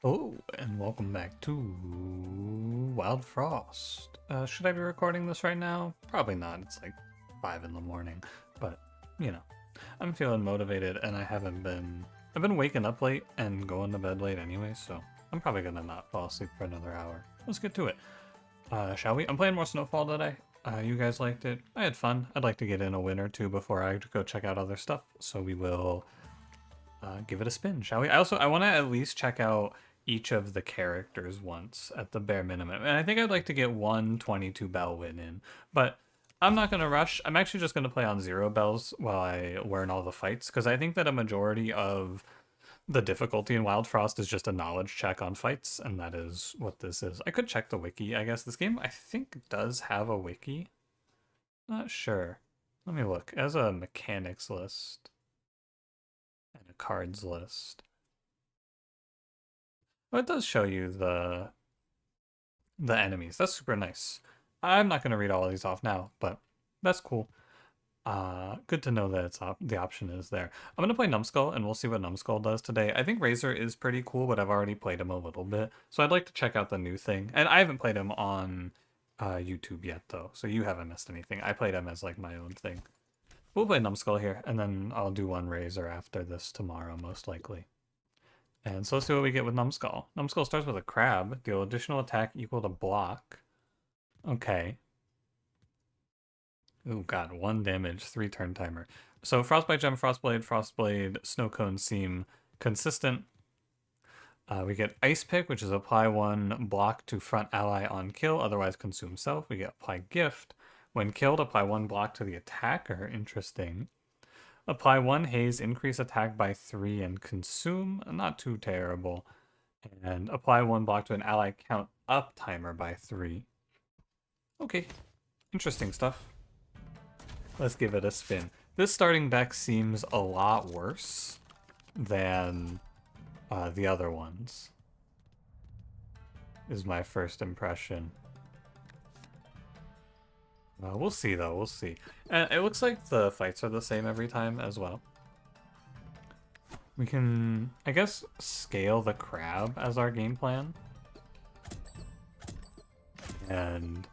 Oh, and welcome back to Wildfrost. Should I be recording this right now? Probably not. It's like 5 in the morning, but you know, I'm feeling motivated and I've been waking up late and going to bed late anyway, so I'm probably gonna not fall asleep for another hour. Let's get to it. Shall we? I'm playing more Snowfall today. You guys liked it. I had fun. I'd like to get in a win or two before I go check out other stuff, so we will give it a spin, shall we? I want to at least check out each of the characters once at the bare minimum. And I think I'd like to get one 22 bell win in. But I'm not going to rush. I'm actually just going to play on 0 bells while I learn all the fights. Because I think that a majority of the difficulty in Wildfrost is just a knowledge check on fights. And that is what this is. I could check the wiki, I guess. This game, I think, does have a wiki. Not sure. Let me look. It has a mechanics list and a cards list. Oh, it does show you the enemies. That's super nice. I'm not going to read all of these off now, but that's cool. Good to know that the option is there. I'm going to play Numbskull, and we'll see what Numbskull does today. I think Razor is pretty cool, but I've already played him a little bit. So I'd like to check out the new thing. And I haven't played him on YouTube yet, though, so you haven't missed anything. I played him as like my own thing. We'll play Numbskull here, and then I'll do one Razor after this tomorrow, most likely. And so let's see what we get with Numbskull. Numbskull starts with a crab. Deal additional attack equal to block. Okay. Oh god, 1 damage, 3 turn timer. So Frostbite Gem, Frostblade, Snow Cone seem consistent. We get Ice Pick, which is apply 1 block to front ally on kill, otherwise consume self. We get Apply Gift. When killed, apply 1 block to the attacker. Interesting. Apply 1 haze, increase attack by 3 and consume. Not too terrible. And apply 1 block to an ally, count up timer by 3. Okay, interesting stuff. Let's give it a spin. This starting deck seems a lot worse than the other ones, is my first impression. We'll see, though. We'll see. And it looks like the fights are the same every time as well. We can, I guess, scale the crab as our game plan. And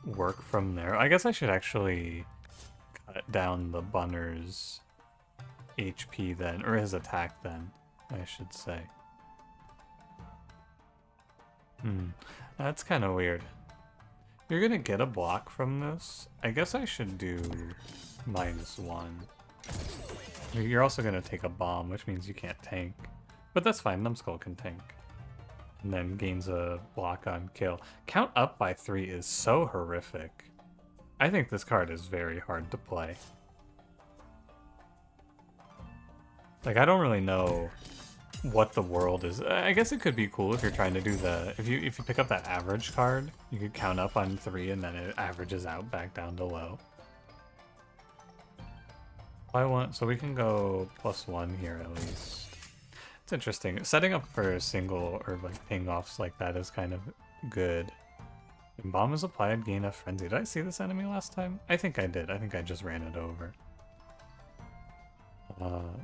work from there. I guess I should actually cut down the Bunner's HP then, or his attack then, I should say. That's kind of weird. You're gonna get a block from this. I guess I should do -1. You're also gonna take a bomb, which means you can't tank. But that's fine, Numbskull can tank. And then gains a block on kill. Count up by 3 is so horrific. I think this card is very hard to play. Like, I don't really know what the world is. I guess it could be cool if you're trying to do the... If you pick up that average card, you could count up on 3 and then it averages out back down to low. So we can go +1 here at least. It's interesting. Setting up for single or like ping-offs like that is kind of good. When bomb is applied, gain a frenzy. Did I see this enemy last time? I think I did. I think I just ran it over.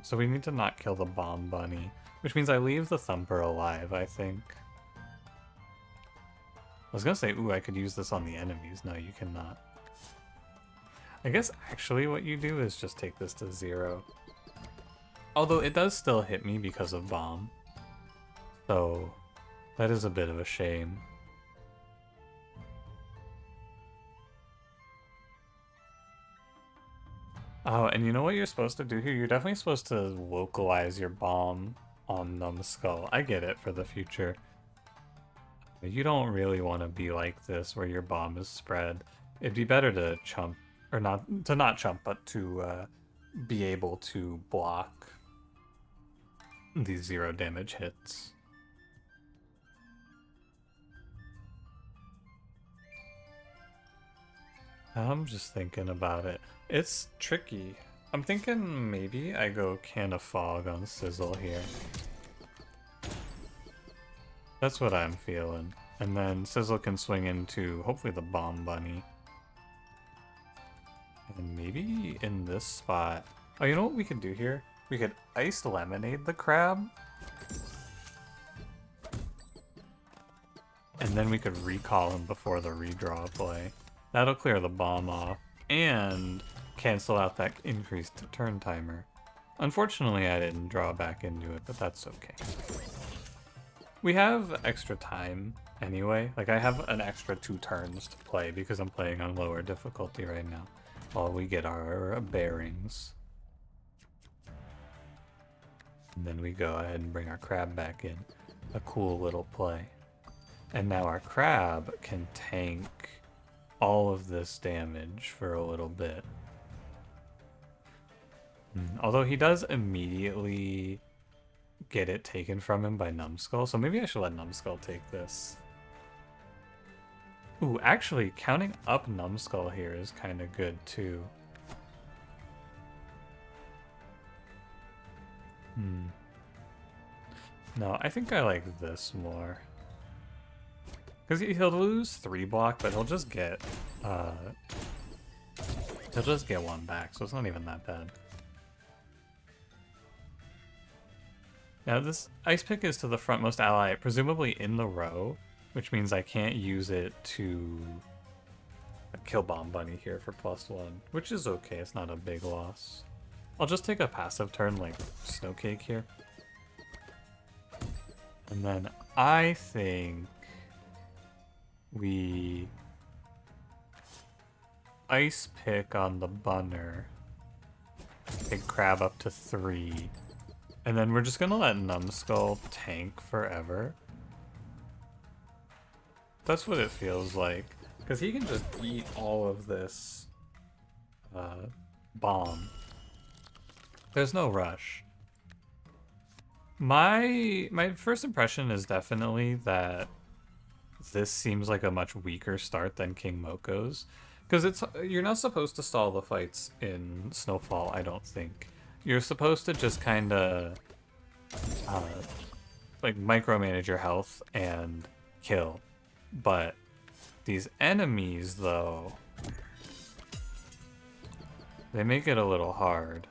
So we need to not kill the bomb bunny, which means I leave the thumper alive, I think. I was gonna say, ooh, I could use this on the enemies. No, you cannot. I guess actually what you do is just take this to 0. Although it does still hit me because of bomb. So that is a bit of a shame. Oh, and you know what you're supposed to do here? You're definitely supposed to localize your bomb on Numbskull. I get it for the future. You don't really want to be like this where your bomb is spread. It'd be better to chump, or not chump, but to be able to block these 0 damage hits. I'm just thinking about it. It's tricky. I'm thinking maybe I go Can of Fog on Sizzle here. That's what I'm feeling. And then Sizzle can swing into, hopefully, the Bomb Bunny. And maybe in this spot... Oh, you know what we could do here? We could Iced Lemonade the crab. and then we could recall him before the redraw play. That'll clear the bomb off and cancel out that increased turn timer. Unfortunately, I didn't draw back into it, but that's okay. We have extra time anyway. Like, I have an extra 2 turns to play because I'm playing on lower difficulty right now while we get our bearings. And then we go ahead and bring our crab back in. A cool little play. And now our crab can tank all of this damage for a little bit. Although he does immediately get it taken from him by Numbskull, so maybe I should let Numbskull take this. Ooh, actually, counting up Numbskull here is kind of good, too. No, I think I like this more. Because he'll lose 3 block, but he'll just get 1 back, so it's not even that bad. Now this ice pick is to the frontmost ally, presumably in the row, which means I can't use it to kill Bomb Bunny here for +1, which is okay, it's not a big loss. I'll just take a passive turn like Snowcake here. And then I think we ice pick on the Bunner, take Crab up to 3, and then we're just gonna let Numbskull tank forever. That's what it feels like, because he can just eat all of this bomb. There's no rush. My first impression is definitely that this seems like a much weaker start than King Moko's, because you're not supposed to stall the fights in Snowfall, I don't think. You're supposed to just kind of like micromanage your health and kill. But these enemies, though, they make it a little hard.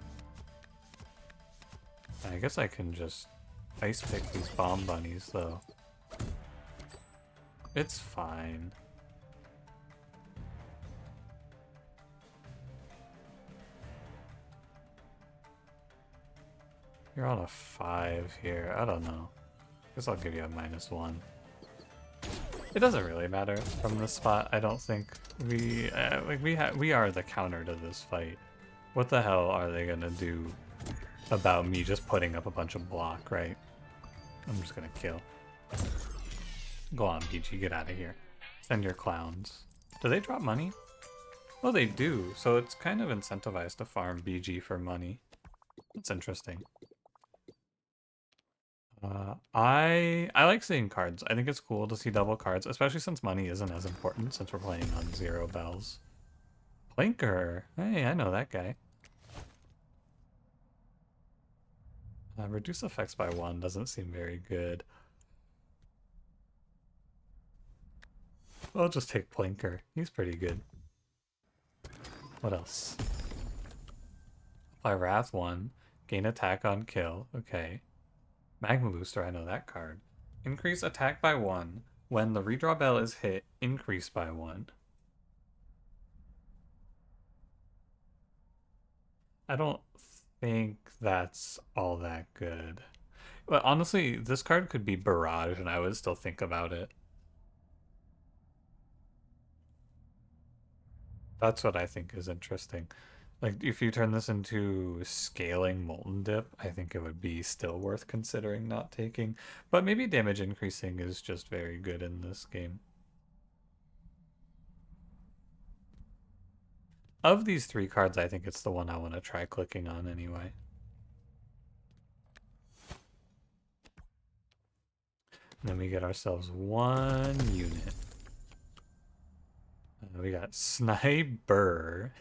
I guess I can just ice pick these Bomb Bunnies, though. It's fine. You're on a 5 here. I don't know. Guess I'll give you a -1. It doesn't really matter from this spot. I don't think we we are the counter to this fight. What the hell are they gonna do about me just putting up a bunch of block, right? I'm just gonna kill. Go on, BG, get out of here. Send your clowns. Do they drop money? Oh, they do. So it's kind of incentivized to farm BG for money. That's interesting. I like seeing cards. I think it's cool to see double cards, especially since money isn't as important since we're playing on 0 bells. Plinker. Hey, I know that guy. Reduce effects by 1 doesn't seem very good. I'll just take Plinker. He's pretty good. What else? Apply Wrath 1. Gain attack on kill. Okay. Magma Booster, I know that card. Increase attack by 1. When the redraw bell is hit, increase by 1. I don't think that's all that good. But honestly, this card could be Barrage and I would still think about it. That's what I think is interesting. Like, if you turn this into scaling Molten Dip, I think it would be still worth considering not taking. But maybe damage increasing is just very good in this game. Of these 3 cards, I think it's the one I want to try clicking on anyway. And then we get ourselves 1 unit. We got Sniper.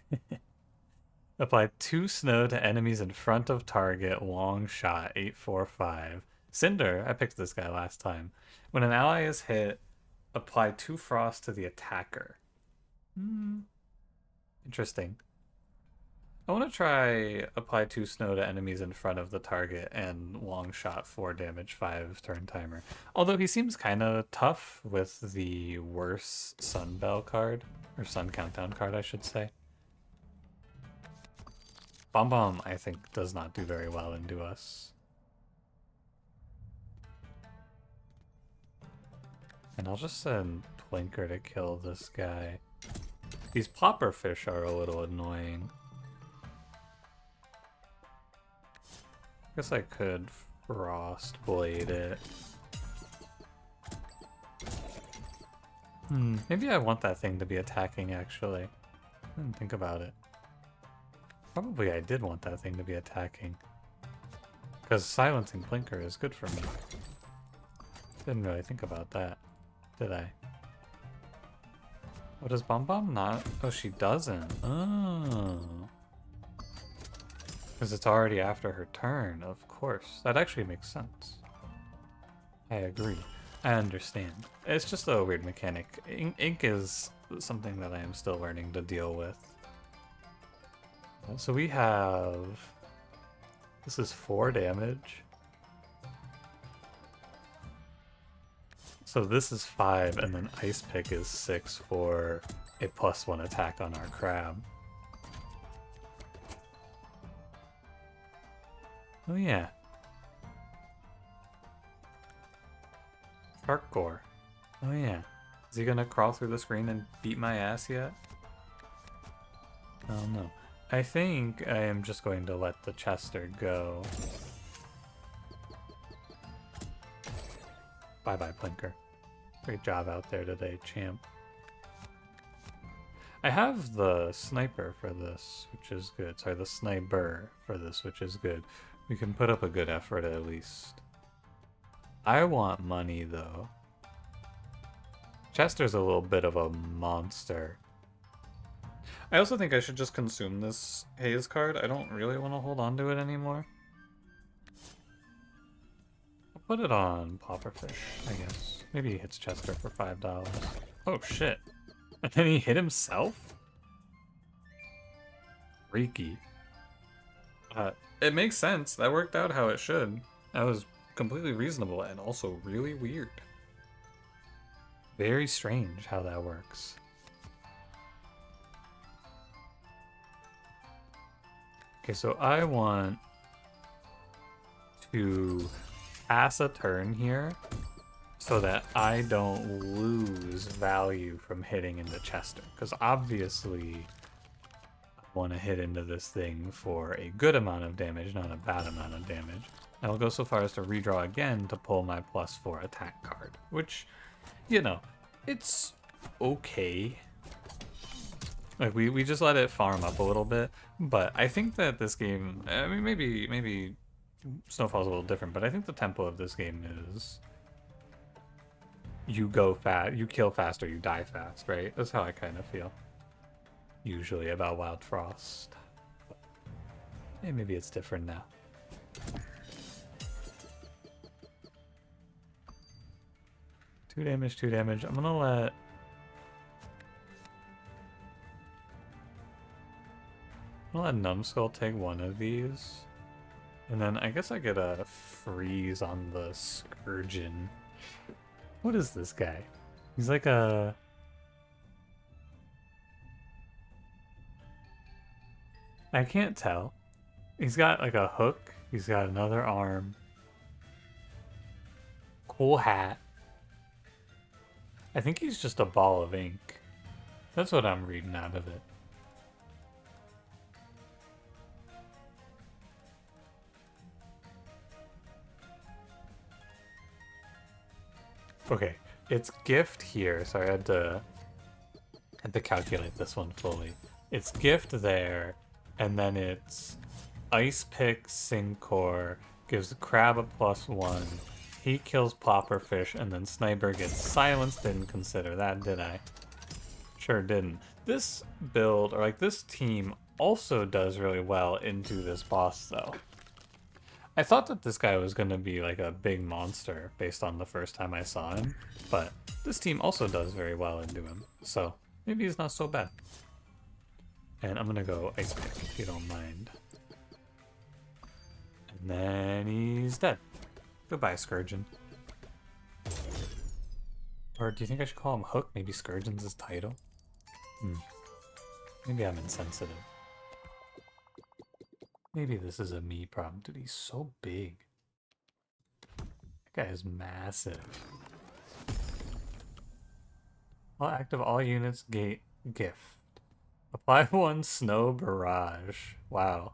Apply 2 snow to enemies in front of target. Long shot. 845. Cinder. I picked this guy last time. When an ally is hit, apply 2 frost to the attacker. Interesting. I want to try apply 2 snow to enemies in front of the target and long shot 4 damage 5 turn timer. Although he seems kind of tough with the worse sun bell card, or sun countdown card I should say. Bomb Bomb I think does not do very well into us. And I'll just send Plinker to kill this guy. These plopper fish are a little annoying. Guess I could Frost Blade it. Maybe I want that thing to be attacking, actually. I didn't think about it. Probably I did want that thing to be attacking. Because silencing Plinker is good for me. Didn't really think about that, did I? Oh, does Bomb Bomb not? Oh, she doesn't. Oh. Because it's already after her turn, of course. That actually makes sense. I agree. I understand. It's just a weird mechanic. Ink is something that I am still learning to deal with. So we have... This is 4 damage. So this is 5, and then Ice Pick is 6 for a +1 attack on our crab. Oh yeah. Shark Gore. Oh yeah. Is he gonna crawl through the screen and beat my ass yet? Oh no. I think I am just going to let the Chester go. Bye-bye, Plinker. Great job out there today, champ. I have the sniper for this, which is good. Sorry, the sniper for this, which is good. We can put up a good effort at least. I want money, though. Chester's a little bit of a monster. I also think I should just consume this Haze card. I don't really want to hold on to it anymore. I'll put it on Popperfish, I guess. Maybe he hits Chester for $5. Oh, shit. And then he hit himself? Freaky. It makes sense. That worked out how it should. That was completely reasonable and also really weird. Very strange how that works. Okay, so I want to pass a turn here so that I don't lose value from hitting into Chester. Because obviously I want to hit into this thing for a good amount of damage, not a bad amount of damage. And I'll go so far as to redraw again to pull my +4 attack card, which, you know, it's okay. Like, we just let it farm up a little bit, but I think that this game, I mean, maybe Snowfall's a little different, but I think the tempo of this game is you go fast, you kill fast, or you die fast, right? That's how I kind of feel usually about Wildfrost. But, hey, maybe it's different now. Two damage. I'm gonna let... I'll let Numbskull take one of these. And then I guess I get a freeze on the Scurgeon. What is this guy? He's like a... I can't tell. He's got like a hook. He's got another arm. Cool hat. I think he's just a ball of ink. That's what I'm reading out of it. Okay, it's gift here. Sorry, I had to calculate this one fully. It's gift there, and then it's Ice Pick, Sinkcore, gives the crab a +1. He kills Plopperfish, and then Sniper gets silenced. Didn't consider that, did I? Sure didn't. This build, or like this team, also does really well into this boss, though. I thought that this guy was going to be like a big monster based on the first time I saw him, but this team also does very well into him, so maybe he's not so bad. And I'm gonna go Ice Pick, if you don't mind. And then he's dead. Goodbye, Scurgeon. Or do you think I should call him Hook? Maybe Scurgeon's his title? Maybe I'm insensitive. Maybe this is a me problem. Dude, he's so big. That guy is massive. While active, all units gate gift. Apply 1 snow barrage. Wow.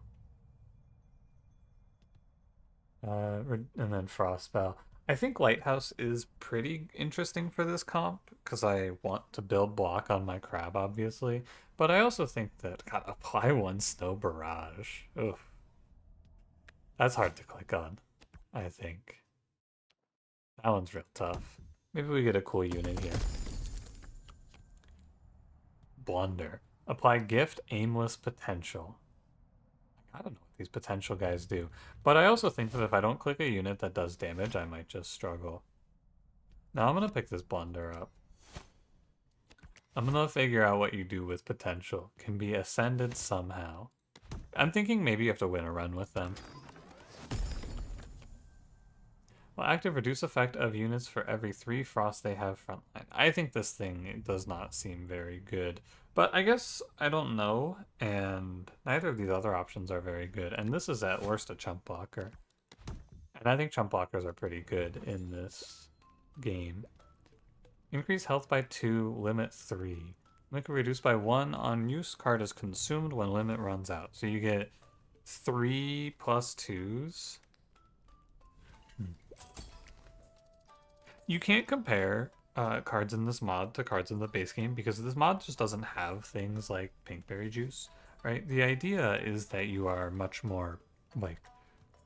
And then frost spell. I think Lighthouse is pretty interesting for this comp because I want to build block on my crab, obviously. But I also think that, God, apply 1 snow barrage. Ugh. That's hard to click on, I think. That one's real tough. Maybe we get a cool unit here. Blunder. Apply gift aimless potential. I don't know what these potential guys do. But I also think that if I don't click a unit that does damage, I might just struggle. Now I'm going to pick this Blunder up. I'm going to figure out what you do with potential. Can be ascended somehow. I'm thinking maybe you have to win a run with them. Well, active reduce effect of units for every 3 frost they have frontline. I think this thing does not seem very good. But I guess I don't know, and neither of these other options are very good. And this is at worst a chump blocker. And I think chump blockers are pretty good in this game. Increase health by 2, limit 3. Make it reduced by 1 on use. Card is consumed when limit runs out. So you get 3 plus 2s. You can't compare cards in this mod to cards in the base game because this mod just doesn't have things like Pinkberry Juice, right? The idea is that you are much more like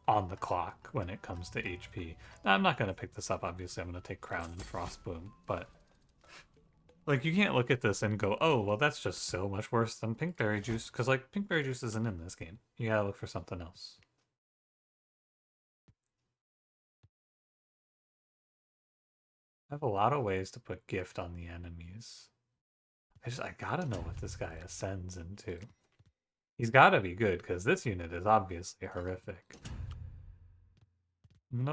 on the clock when it comes to HP. Now, I'm not going to pick this up, obviously. I'm going to take Crown and Frostboom, but like you can't look at this and go, oh, well, that's just so much worse than Pinkberry Juice because like Pinkberry Juice isn't in this game. You gotta look for something else. I have a lot of ways to put gift on the enemies. I gotta know what this guy ascends into. He's gotta be good, because this unit is obviously horrific. I'm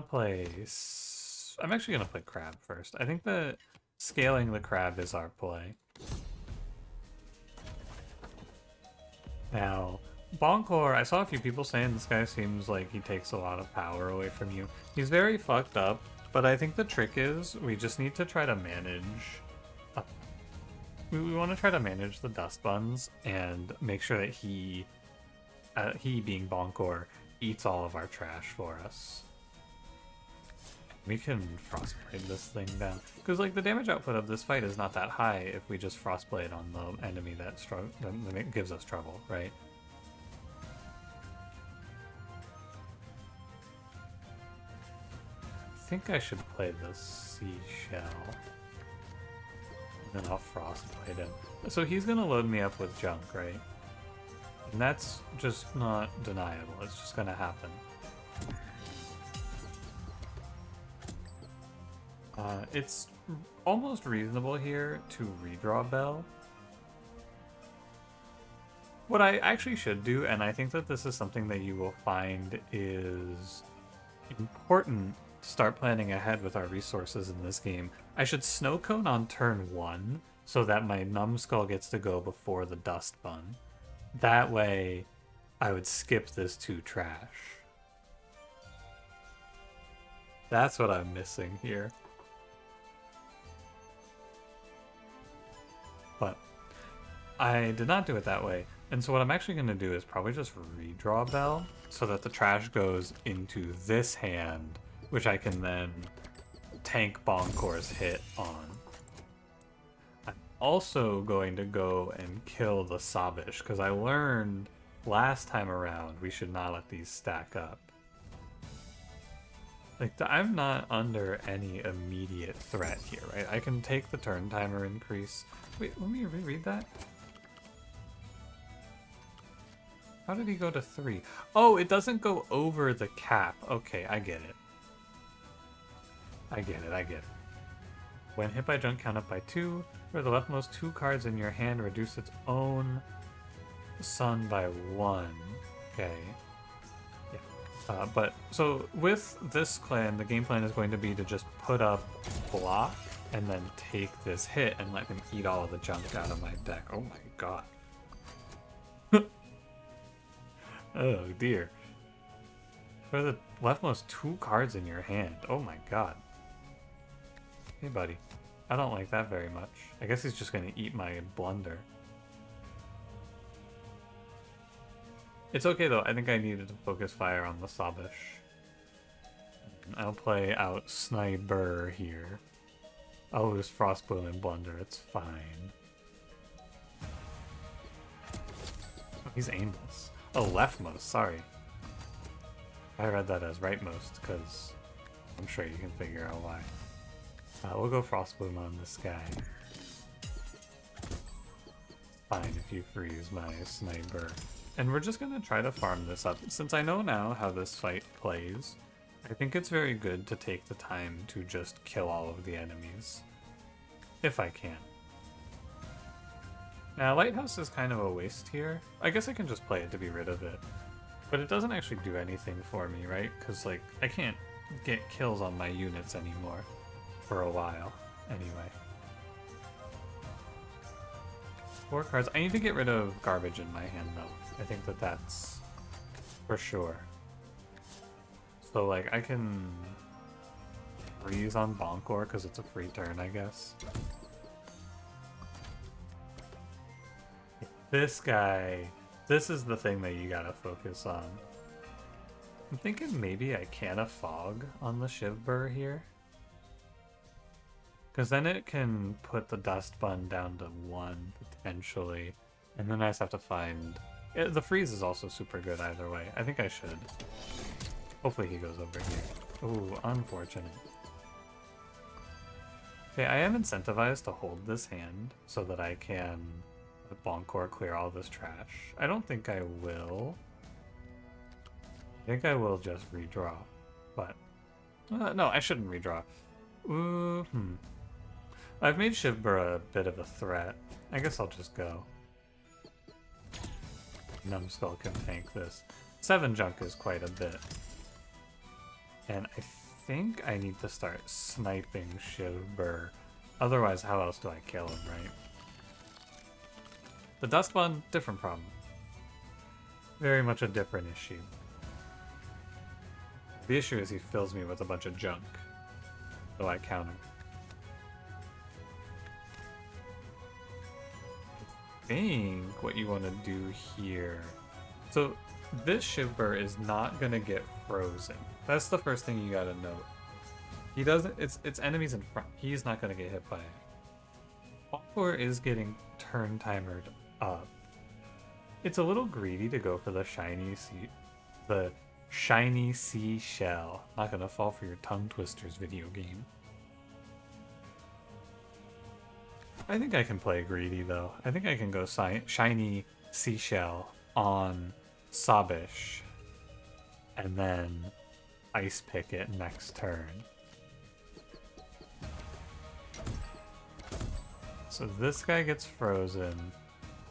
actually gonna play Crab first. I think that scaling the Crab is our play. Now, Bonkore, I saw a few people saying this guy seems like he takes a lot of power away from you. He's very fucked up. But I think the trick is we just need to try to manage... we want to try to manage the dust buns and make sure that he being Bonkore, eats all of our trash for us. We can Frostblade this thing down. Because like the damage output of this fight is not that high if we just Frostblade on the enemy that gives us trouble, right? I think I should play the seashell. And then I'll Frostblade him. So he's gonna load me up with junk, right? And that's just not deniable. It's just gonna happen. It's almost reasonable here to redraw Bell. What I actually should do, and I think that this is something that you will find is important to start planning ahead with our resources in this game. I should snow cone on turn 1 so that my numbskull gets to go before the dust bun. That way I would skip this 2 trash. That's what I'm missing here. But I did not do it that way. And so what I'm actually going to do is probably just redraw Bell so that the trash goes into this hand, which I can then tank Bonkore's hit on. I'm also going to go and kill the Sabish, because I learned last time around we should not let these stack up. Like, I'm not under any immediate threat here, right? I can take the turn timer increase. Wait, let me reread that. How did he go to 3? Oh, it doesn't go over the cap. Okay, I get it. I get it. When hit by junk, count up by 2. For the leftmost 2 cards in your hand, reduce its own sun by 1. Okay. Yeah. But so with this clan, the game plan is going to be to just put up block and then take this hit and let him eat all of the junk out of my deck. Oh my god. Oh dear. For the leftmost 2 cards in your hand. Oh my god. Hey buddy. I don't like that very much. I guess he's just gonna eat my blunder. It's okay though, I think I needed to focus fire on the Sabish. I'll play out Sniper here. I'll lose Frostbloom and Blunder, it's fine. Oh, he's aimless. Oh, leftmost, sorry. I read that as rightmost, because I'm sure you can figure out why. We'll go Frostbloom on this guy. Fine if you freeze my Sniper. And we're just gonna try to farm this up. Since I know now how this fight plays, I think it's very good to take the time to just kill all of the enemies. If I can. Now, Lighthouse is kind of a waste here. I guess I can just play it to be rid of it. But it doesn't actually do anything for me, right? Because, like, I can't get kills on my units anymore. For a while, anyway. 4 cards. I need to get rid of garbage in my hand, though. I think that that's for sure. So, like, I can freeze on Bonkore because it's a free turn, I guess. This guy, this is the thing that you gotta focus on. I'm thinking maybe I can a fog on the Shivbur here. Because then it can put the dust bun down to 1, potentially. And then I just have to find... the freeze is also super good either way. I think I should. Hopefully he goes over here. Ooh, unfortunate. Okay, I am incentivized to hold this hand so that I can let Bonkore clear all this trash. I don't think I will. I think I will just redraw. But... no, I shouldn't redraw. Ooh, I've made Shivbur a bit of a threat. I guess I'll just go. Numbskull can tank this. 7 junk is quite a bit. And I think I need to start sniping Shivbur. Otherwise, how else do I kill him, right? The Dust Bun, different problem. Very much a different issue. The issue is he fills me with a bunch of junk. So I counter. I think what you want to do here... So, this Shivbur is not going to get frozen. That's the first thing you gotta note. He doesn't... It's enemies in front. He's not going to get hit by it. Bonkore is getting turn timered up. It's a little greedy to go for the shiny seashell. Not gonna fall for your tongue twisters, video game. I think I can play greedy though. I think I can go shiny seashell on Sabish and then ice pick it next turn. So this guy gets frozen.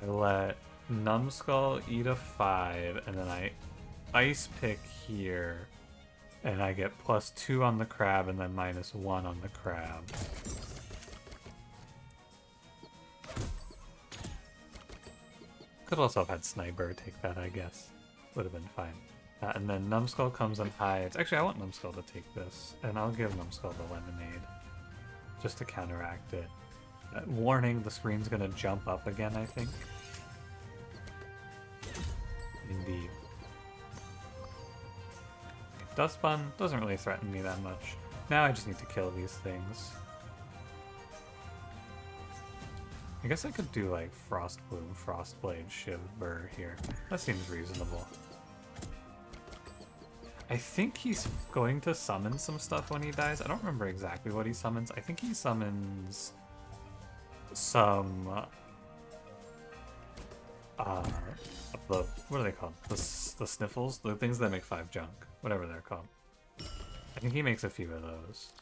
I let Numbskull eat a 5 and then I ice pick here and I get +2 on the crab and then -1 on the crab. Could also have had Sniper take that, I guess. Would have been fine. And then Numbskull comes and hides. Actually, I want Numbskull to take this, and I'll give Numbskull the lemonade just to counteract it. Warning, the screen's gonna jump up again, I think. Indeed. Dustbun doesn't really threaten me that much. Now I just need to kill these things. I guess I could do like Frostbloom, Frostblade, Shivbur here. That seems reasonable. I think he's going to summon some stuff when he dies. I don't remember exactly what he summons. I think he summons some what are they called? The sniffles? The things that make 5 junk. Whatever they're called. I think he makes a few of those.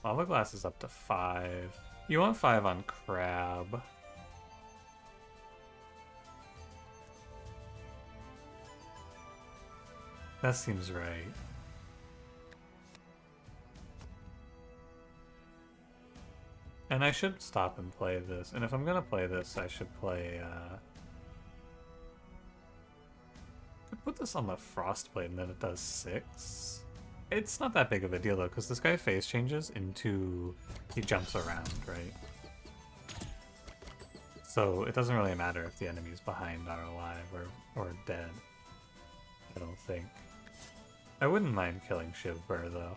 Lava Glass is up to 5. You want 5 on Crab. That seems right. And I should stop and play this. And if I'm gonna play this, I should play, could put this on the Frostblade and then it does 6. It's not that big of a deal though, because this guy phase changes into, he jumps around, right? So it doesn't really matter if the enemies behind are alive or dead. I don't think. I wouldn't mind killing Shivbur though.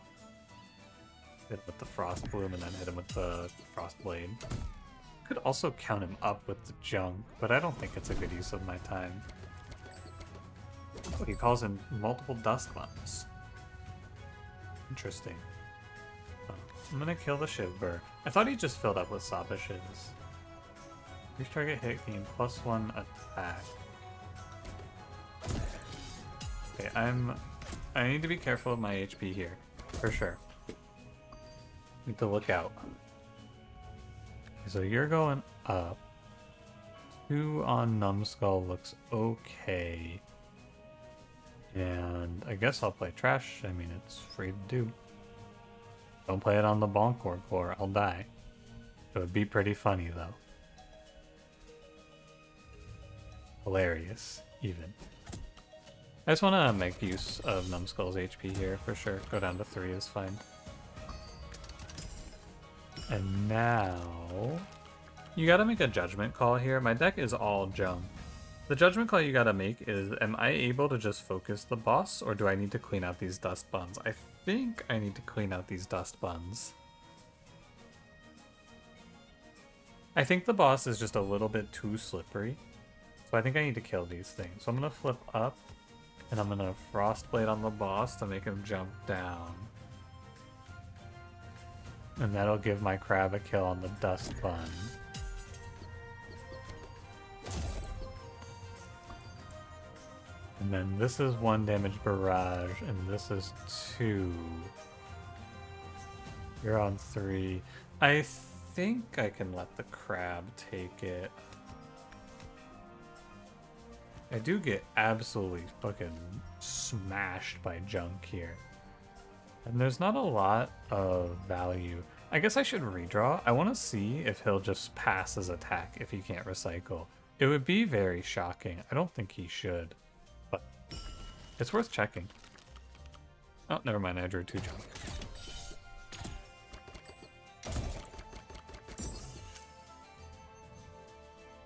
Hit with the Frost Bloom and then hit him with the Frost Blade. Could also count him up with the junk, but I don't think it's a good use of my time. Oh, he calls in multiple dust bombs. Interesting. Oh, I'm gonna kill the Shivbur. I thought he just filled up with Sopishes. Each target hit gain +1 attack. Okay, I need to be careful of my HP here, for sure. Need to look out. So you're going up. 2 on Numbskull looks okay. And I guess I'll play Trash. I mean, it's free to do. Don't play it on the Bonkore core, I'll die. It would be pretty funny though. Hilarious, even. I just want to make use of Numbskull's HP here for sure. Go down to 3 is fine. And now you gotta make a judgment call here. My deck is all junk. The judgment call you gotta make is, am I able to just focus the boss, or do I need to clean out these dust buns? I think I need to clean out these dust buns. I think the boss is just a little bit too slippery, so I think I need to kill these things. So I'm gonna flip up, and I'm gonna Frostblade on the boss to make him jump down. And that'll give my crab a kill on the dust bun. And then this is 1 damage barrage, and this is 2. You're on 3. I think I can let the crab take it. I do get absolutely fucking smashed by junk here. And there's not a lot of value. I guess I should redraw. I want to see if he'll just pass his attack if he can't recycle. It would be very shocking. I don't think he should. But it's worth checking. Oh, never mind. I drew 2 junk.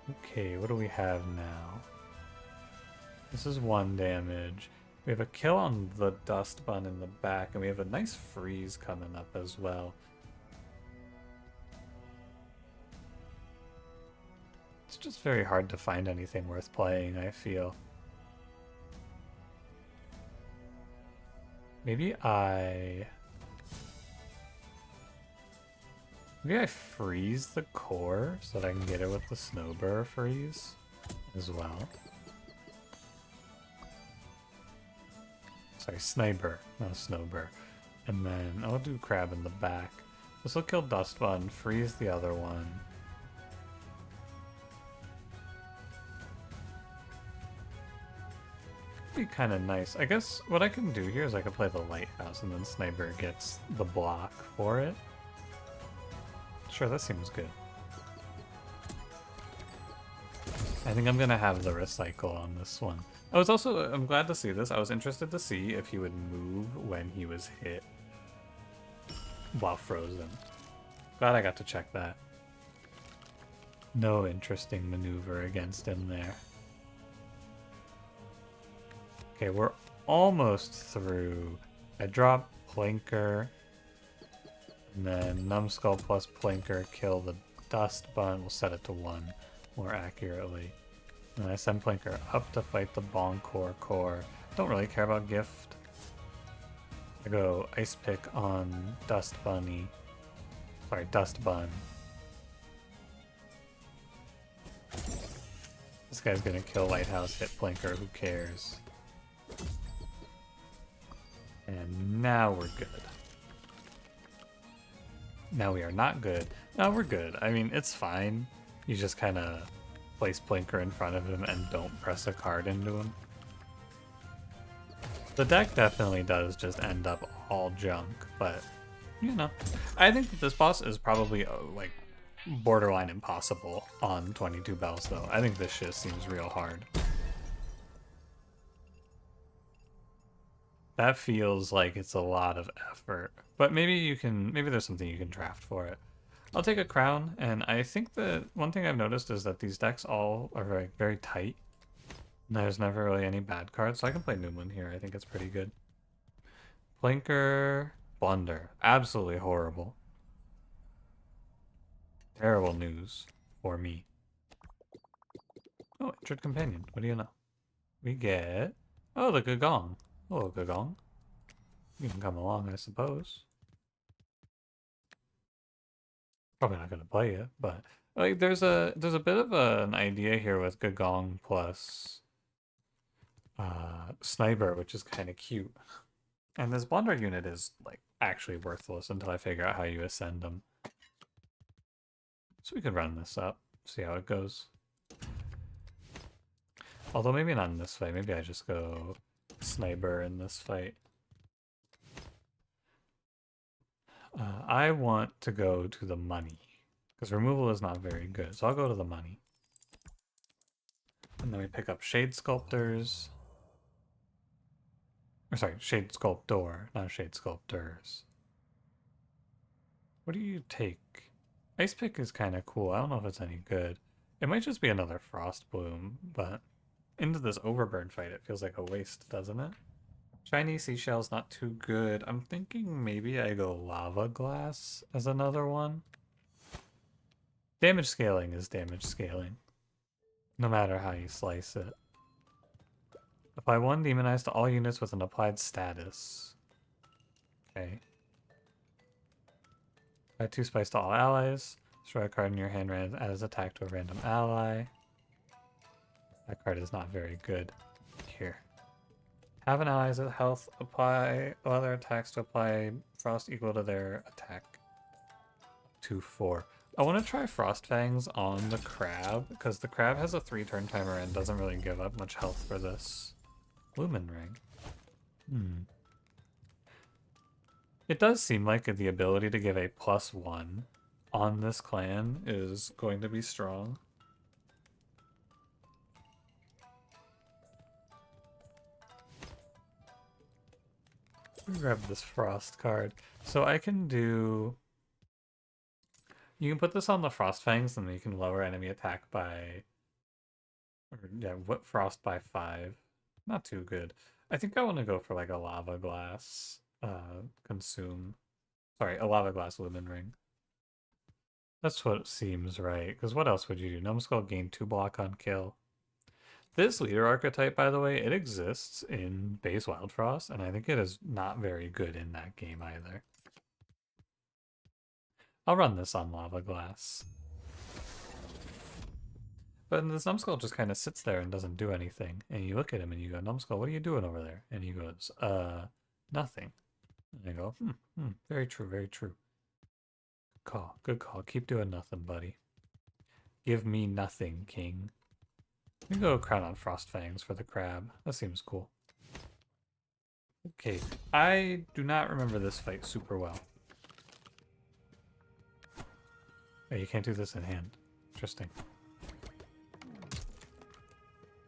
Okay, what do we have now? This is 1 damage. We have a kill on the dust bun in the back, and we have a nice freeze coming up as well. It's just very hard to find anything worth playing, I feel. Maybe I freeze the core so that I can get it with the Snowbur freeze as well. Sorry, Sniper, not Snowbur. And then I'll do Crab in the back. This will kill Dust Bun, freeze the other one. Be kind of nice. I guess what I can do here is I can play the Lighthouse and then Sniper gets the block for it. Sure, that seems good. I think I'm gonna have the recycle on this one. I'm glad to see this. I was interested to see if he would move when he was hit while frozen. Glad I got to check that. No interesting maneuver against him there. Okay, we're almost through. I drop Plinker, and then Numbskull plus Plinker kill the Dust Bun. We'll set it to 1 more accurately. And I send Plinker up to fight the Bonkore core. Don't really care about Gift. I go Ice Pick on Dust Bunny. Sorry, Dust Bun. This guy's gonna kill Lighthouse, hit Plinker, who cares? And now we're good. Now we are not good. No, we're good. I mean, it's fine. You just kind of place Plinker in front of him and don't press a card into him. The deck definitely does just end up all junk, but you know, I think that this boss is probably like borderline impossible on 22 bells though. I think this shit seems real hard. That feels like it's a lot of effort, but maybe there's something you can draft for it. I'll take a crown, and I think that one thing I've noticed is that these decks all are very, very tight. There's never really any bad cards, so I can play Newman here. I think it's pretty good. Blinker, Blunder. Absolutely horrible. Terrible news for me. Oh, Injured Companion. What do you know? We get... Oh, the Gagong. Hello, Gagong. You can come along, I suppose. Probably not going to play it, but... Like, there's a bit of an idea here with Gagong plus... Sniper, which is kind of cute. And this Blunder unit is, like, actually worthless until I figure out how you ascend them. So we could run this up, see how it goes. Although maybe not in this fight, maybe I just go Sniper in this fight. I want to go to the money, because removal is not very good, so I'll go to the money. And then we pick up Shade Sculptors. Or sorry, Shade Sculptor, not Shade Sculptors. What do you take? Ice Pick is kind of cool. I don't know if it's any good. It might just be another Frost Bloom, but into this Overburn fight, it feels like a waste, doesn't it? Shiny Seashell's not too good. I'm thinking maybe I go Lava Glass as another one. Damage scaling is damage scaling, no matter how you slice it. Apply 1 Demonize to all units with an applied status. Okay. Add 2 Spice to all allies. Destroy a card in your hand and add its attack to a random ally. That card is not very good. Here. Have an ally's health, apply other attacks to apply frost equal to their attack. 2/4. I want to try Frost Fangs on the crab, because the crab has a 3-turn timer and doesn't really give up much health for this. Lumen Ring. It does seem like the ability to give a +1 on this clan is going to be strong. Grab this Frost card. So I can do... You can put this on the Frost Fangs and then you can lower enemy attack by... Or, yeah, whip Frost by 5. Not too good. I think I want to go for like a Lava Glass Consume. Sorry, a Lava Glass Lumen Ring. That's what seems right. Because what else would you do? Numbskull gain 2 block on kill. This leader archetype, by the way, it exists in base Wildfrost, and I think it is not very good in that game either. I'll run this on Lava Glass. But this Numbskull just kind of sits there and doesn't do anything. And you look at him and you go, Numbskull, what are you doing over there? And he goes, nothing. And I go, very true, very true. Good call. Keep doing nothing, buddy. Give me nothing, king. We go Crown on Frost Fangs for the crab. That seems cool. Okay, I do not remember this fight super well. Oh, you can't do this in hand. Interesting.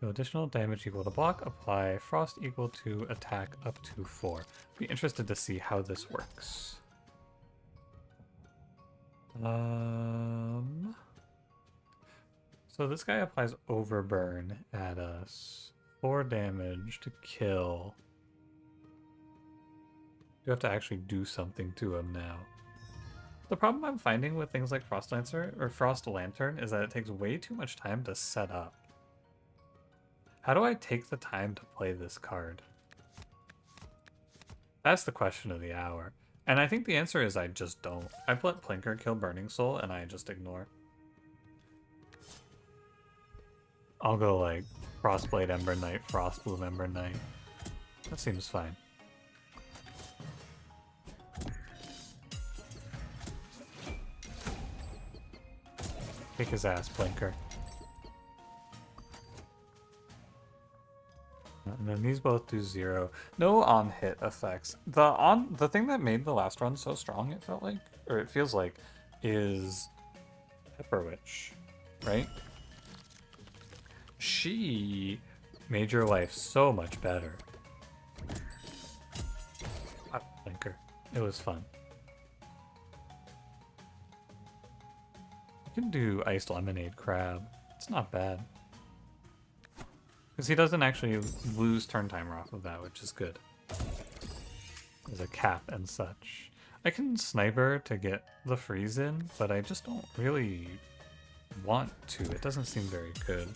So additional damage equal to block, apply frost equal to attack up to 4. Be interested to see how this works. So this guy applies Overburn at us. 4 damage to kill. You have to actually do something to him now. The problem I'm finding with things like Frost Lancer or Frost Lantern is that it takes way too much time to set up. How do I take the time to play this card? That's the question of the hour. And I think the answer is I just don't. I've let Plinker kill Burning Soul and I just ignore. I'll go like Frostblade Ember Knight, Frostbloom Ember Knight. That seems fine. Kick his ass, Plinker. And then these both do 0. No on-hit effects. The thing that made the last run so strong, it felt like, or it feels like, is Pepper Witch, right? She made your life so much better. I Blinker. It was fun. You can do Iced Lemonade Crab. It's not bad. Because he doesn't actually lose turn timer off of that, which is good. There's a cap and such. I can sniper to get the freeze in, but I just don't really want to. It doesn't seem very good.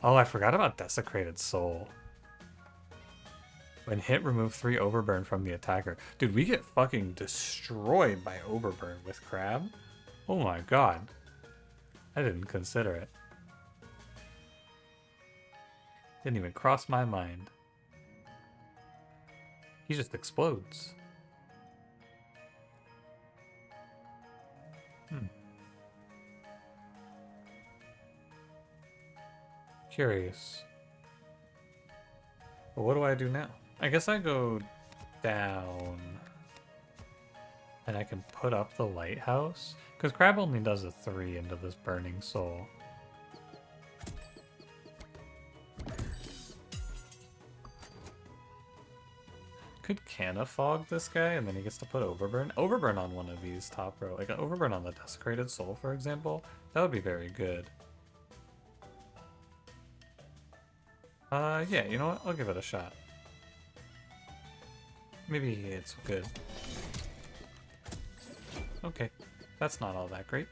Oh, I forgot about Desecrated Soul. When hit, remove 3 Overburn from the attacker. Dude, we get fucking destroyed by Overburn with Crab. Oh my god. I didn't consider it. Didn't even cross my mind. He just explodes. Curious. But what do I do now? I guess I go down. And I can put up the lighthouse. Because Crab only does a 3 into this Burning Soul. Could Canna Fog this guy and then he gets to put Overburn? Overburn on one of these top row. Like an Overburn on the Desecrated Soul, for example. That would be very good. Yeah, you know what? I'll give it a shot. Maybe it's good. Okay, that's not all that great.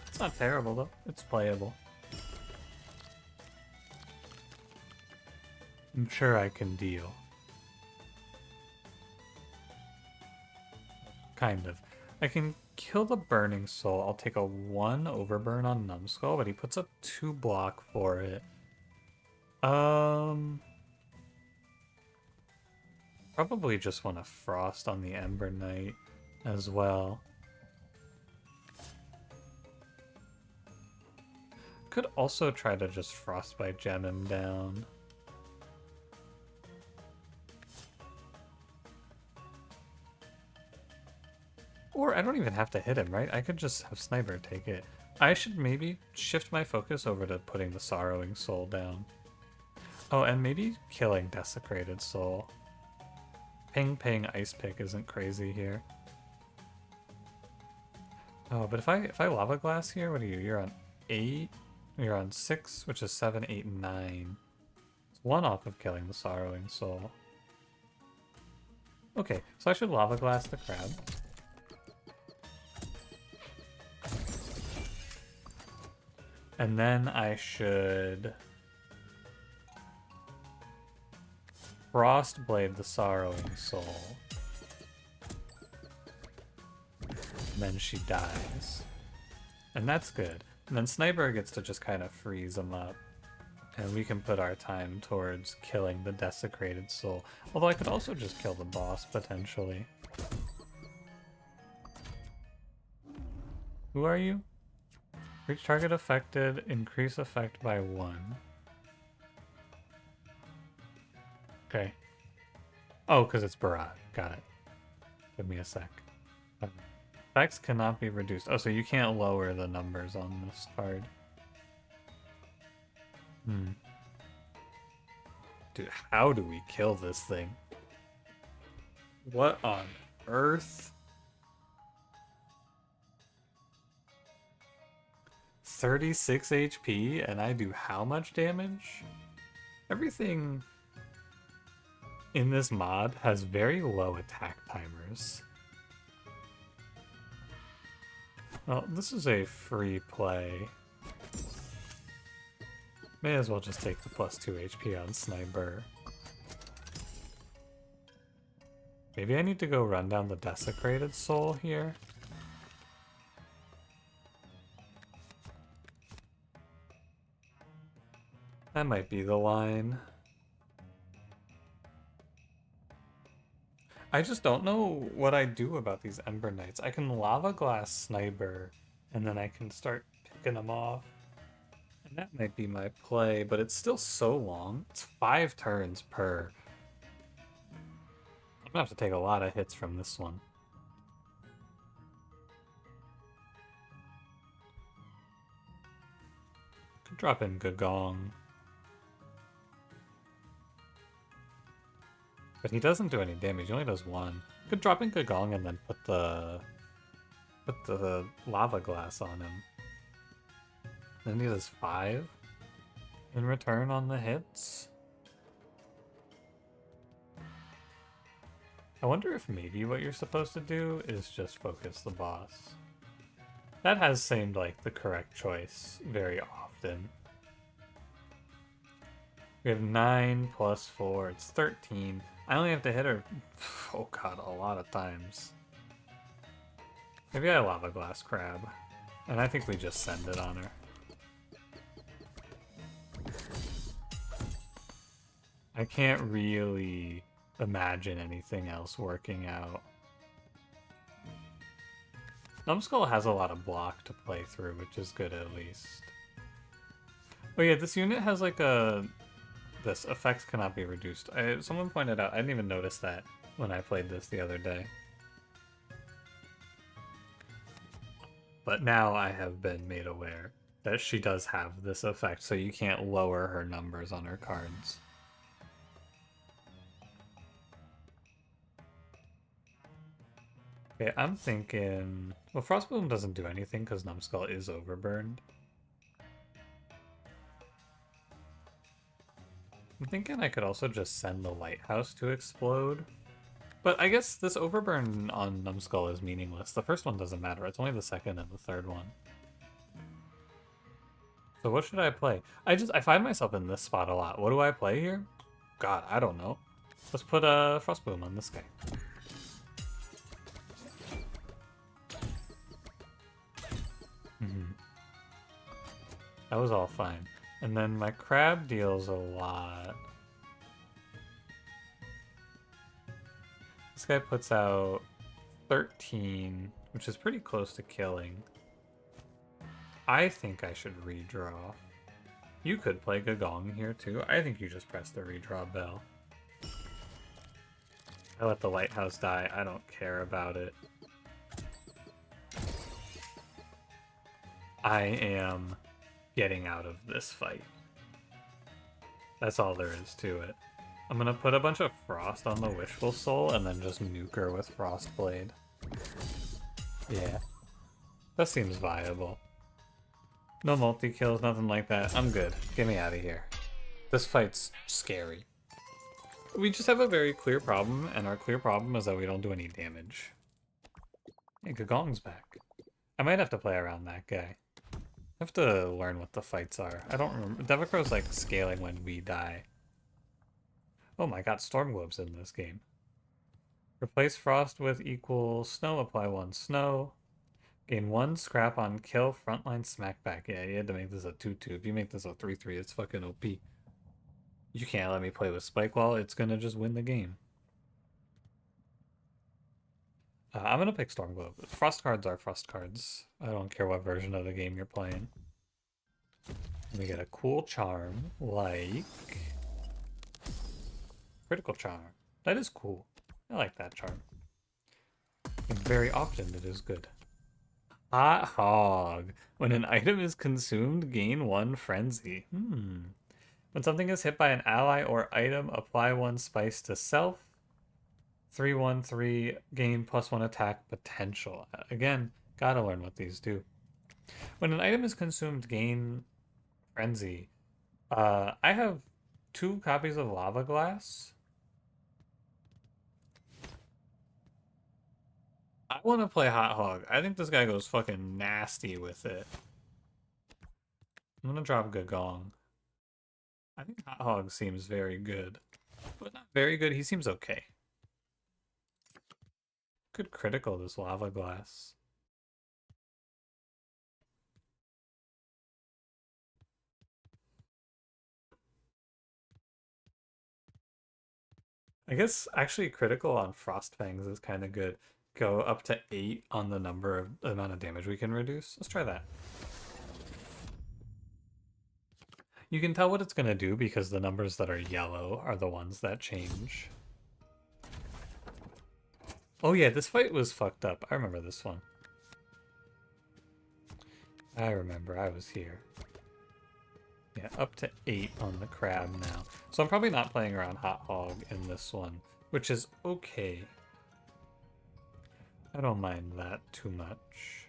It's not terrible though, it's playable. I'm sure I can deal. Kind of. I can kill the Burning Soul. I'll take a 1 Overburn on Numbskull, but he puts up 2 block for it. Probably just want to Frost on the Ember Knight as well. Could also try to just Frostbite Gem him down. Or I don't even have to hit him, right? I could just have Sniper take it. I should maybe shift my focus over to putting the Sorrowing Soul down. Oh, and maybe killing Desecrated Soul. Ping Ping Ice Pick isn't crazy here. Oh, but if I Lava Glass here, what are you? You're on 8? You're on 6, which is 7, 8, and 9. It's 1 off of killing the Sorrowing Soul. Okay, so I should Lava Glass the Crab. And then I should Frostblade the Sorrowing Soul. And then she dies. And that's good. And then Sniper gets to just kind of freeze him up. And we can put our time towards killing the Desecrated Soul. Although I could also just kill the boss, potentially. Who are you? Reach target affected, increase effect by 1. Okay. Oh, because it's Barad. Got it. Give me a sec. Effects cannot be reduced. Oh, so you can't lower the numbers on this card. Dude, how do we kill this thing? What on earth? 36 HP and I do how much damage? Everything in this mod has very low attack timers. Well, this is a free play. May as well just take the +2 HP on Sniper. Maybe I need to go run down the Desecrated Soul here. That might be the line. I just don't know what I do about these Ember Knights. I can Lava Glass Sniper, and then I can start picking them off. That might be my play, but it's still so long. It's 5 turns per. I'm gonna have to take a lot of hits from this one. Could drop in Gagong. But he doesn't do any damage, he only does 1. Could drop in Gagong and then put the lava glass on him. Then he does 5 in return on the hits. I wonder if maybe what you're supposed to do is just focus the boss. That has seemed like the correct choice very often. We have 9 plus 4, it's 13. I only have to hit her, oh god, a lot of times. Maybe I lava glass crab. And I think we just send it on her. I can't really imagine anything else working out. Numbskull has a lot of block to play through, which is good at least. Oh yeah, this unit has like this effects cannot be reduced. Someone pointed out, I didn't even notice that when I played this the other day. But now I have been made aware that she does have this effect, so you can't lower her numbers on her cards. Okay, I'm thinking... Well, Frostbloom doesn't do anything because Numbskull is overburned. I'm thinking I could also just send the lighthouse to explode. But I guess this overburn on Numbskull is meaningless. The first one doesn't matter. It's only the second and the third one. So what should I play? I find myself in this spot a lot. What do I play here? God, I don't know. Let's put a Frostbloom on this guy. That was all fine. And then my crab deals a lot. This guy puts out 13, which is pretty close to killing. I think I should redraw. You could play Gagong here too. I think you just press the redraw bell. I let the lighthouse die. I don't care about it. I am getting out of this fight. That's all there is to it. I'm gonna put a bunch of frost on the Wishful Soul and then just nuke her with Frostblade. Yeah. That seems viable. No multi-kills, nothing like that. I'm good. Get me out of here. This fight's scary. We just have a very clear problem, and our clear problem is that we don't do any damage. Hey, Gagong's back. I might have to play around that guy. I have to learn what the fights are. I don't remember. Devacrow's like scaling when we die. Oh my god, Stormglobe's in this game. Replace Frost with equal snow, apply 1 snow. Gain 1 scrap on kill, frontline smackback. Yeah, you had to make this a 2-2. If you make this a 3-3, it's fucking OP. You can't let me play with Spike Wall, it's gonna just win the game. I'm gonna pick Stormglobe. Frost cards are Frost cards. I don't care what version of the game you're playing. We get a cool charm, like... Critical Charm. That is cool. I like that charm. And very often it is good. Hot Hog. When an item is consumed, gain 1 frenzy. When something is hit by an ally or item, apply 1 spice to self. 3/1/3, gain +1 attack potential. Again, gotta learn what these do. When an item is consumed, gain frenzy. I have 2 copies of Lava Glass. I want to play Hot Hog. I think this guy goes fucking nasty with it. I'm gonna drop Gagong. I think Hot Hog seems very good. But not very good, he seems okay. Good critical, this Lava Glass. I guess actually critical on Frostfangs is kind of good. Go up to 8 on the amount of damage we can reduce. Let's try that. You can tell what it's going to do because the numbers that are yellow are the ones that change. Oh yeah, this fight was fucked up. I remember this one. I remember, I was here. Yeah, up to 8 on the crab now. So I'm probably not playing around Hot Hog in this one, which is okay. I don't mind that too much.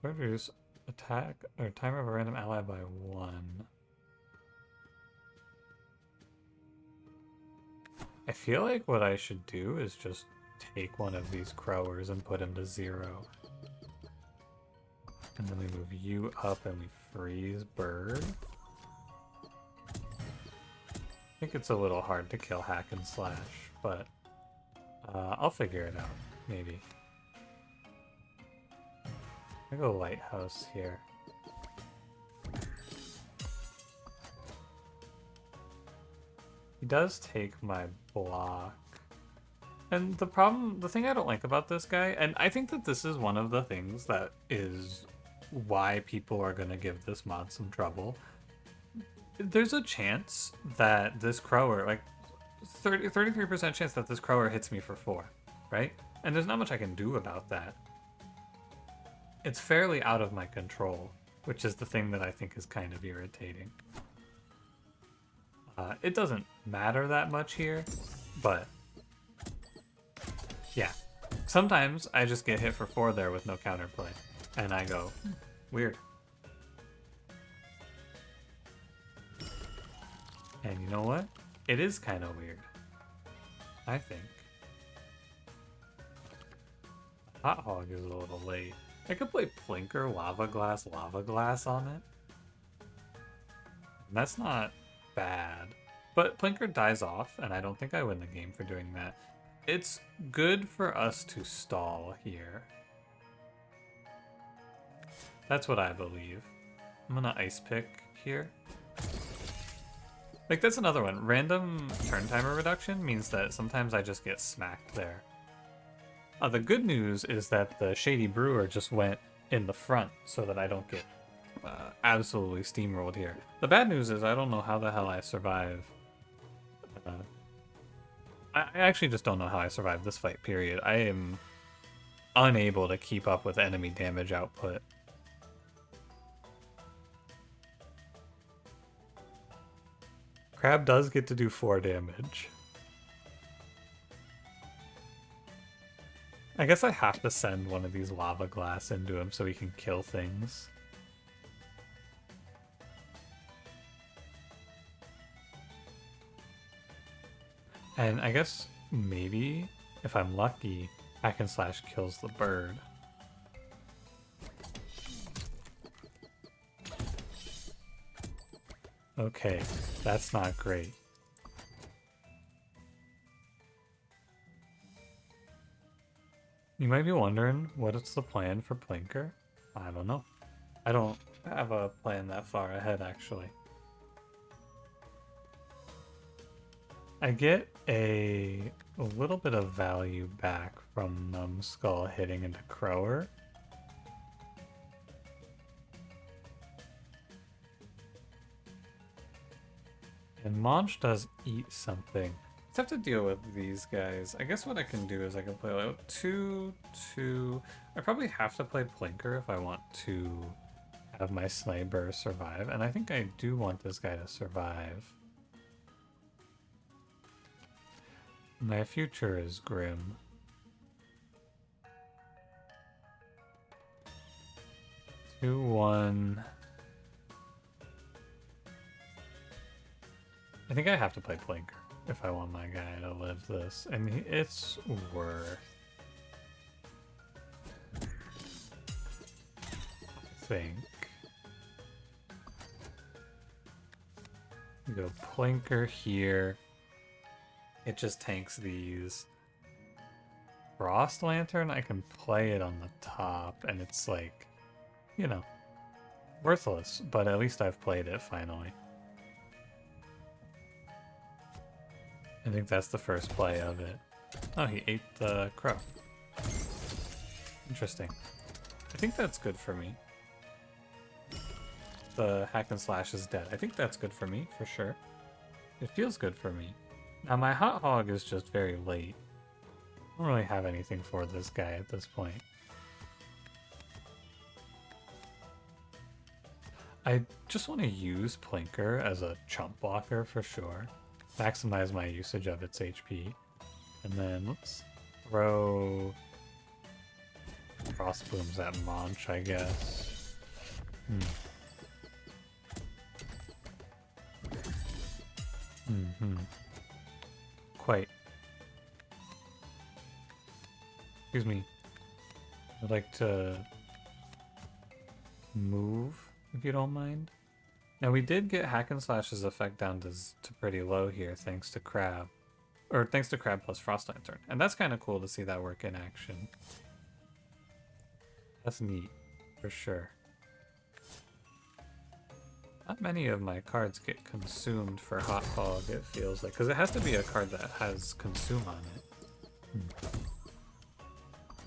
Reduce attack or timer of a random ally by 1. I feel like what I should do is just take one of these crowers and put him to 0. And then we move you up and we freeze bird. I think it's a little hard to kill hack and slash, but I'll figure it out, maybe. I go lighthouse here. He does take my block. And the thing I don't like about this guy, and I think that this is one of the things that is why people are going to give this mod some trouble. There's a chance that this crower, like 33% chance that this crower hits me for 4, right? And there's not much I can do about that. It's fairly out of my control, which is the thing that I think is kind of irritating. It doesn't matter that much here, but yeah. Sometimes I just get hit for 4 there with no counterplay, and I go, weird. And you know what? It is kind of weird, I think. Hot Hog is a little late. I could play Plinker, Lava Glass on it. And that's not bad. But Plinker dies off, and I don't think I win the game for doing that. It's good for us to stall here. That's what I believe. I'm gonna ice pick here. Like, that's another one. Random turn timer reduction means that sometimes I just get smacked there. The good news is that the Shady Brewer just went in the front so that I don't get absolutely steamrolled here. The bad news is I don't know how the hell I survive. I actually just don't know how I survived this fight, period. I am unable to keep up with enemy damage output. Crab does get to do 4 damage. I guess I have to send one of these lava glass into him so he can kill things. And I guess maybe, if I'm lucky, hack and slash kills the bird. Okay, that's not great. You might be wondering, what is the plan for Plinker? I don't know. I don't have a plan that far ahead, actually. I get a little bit of value back from Numbskull hitting into Crower. And Masz does eat something. Let's have to deal with these guys. I guess what I can do is I can play like 2, 2. I probably have to play Plinker if I want to have my sniper survive. And I think I do want this guy to survive. My future is grim. Two, 1. I think I have to play Plinker if I want my guy to live this, and it's worth. I think. We go Plinker here. It just tanks these. Frost Lantern, I can play it on the top, and it's like, you know, worthless, but at least I've played it finally. I think that's the first play of it. Oh, he ate the crow. Interesting. I think that's good for me. the hack and slash is dead. I think that's good for me, for sure. It feels good for me. Now my hot hog is just very late. I don't really have anything for this guy at this point. I just want to use Plinker as a chump blocker for sure. Maximize my usage of its HP. And then let's throw Frost Blooms at Masz, I guess. Quite. Excuse me. I'd like to move, if you don't mind. Now we did get Hack and Slash's effect down to pretty low here, thanks to Crab. Or thanks to Crab plus Frost Lantern. And that's kind of cool to see that work in action. That's neat, for sure. Not many of my cards get consumed for Hot Hog, it feels like. Because it has to be a card that has Consume on it.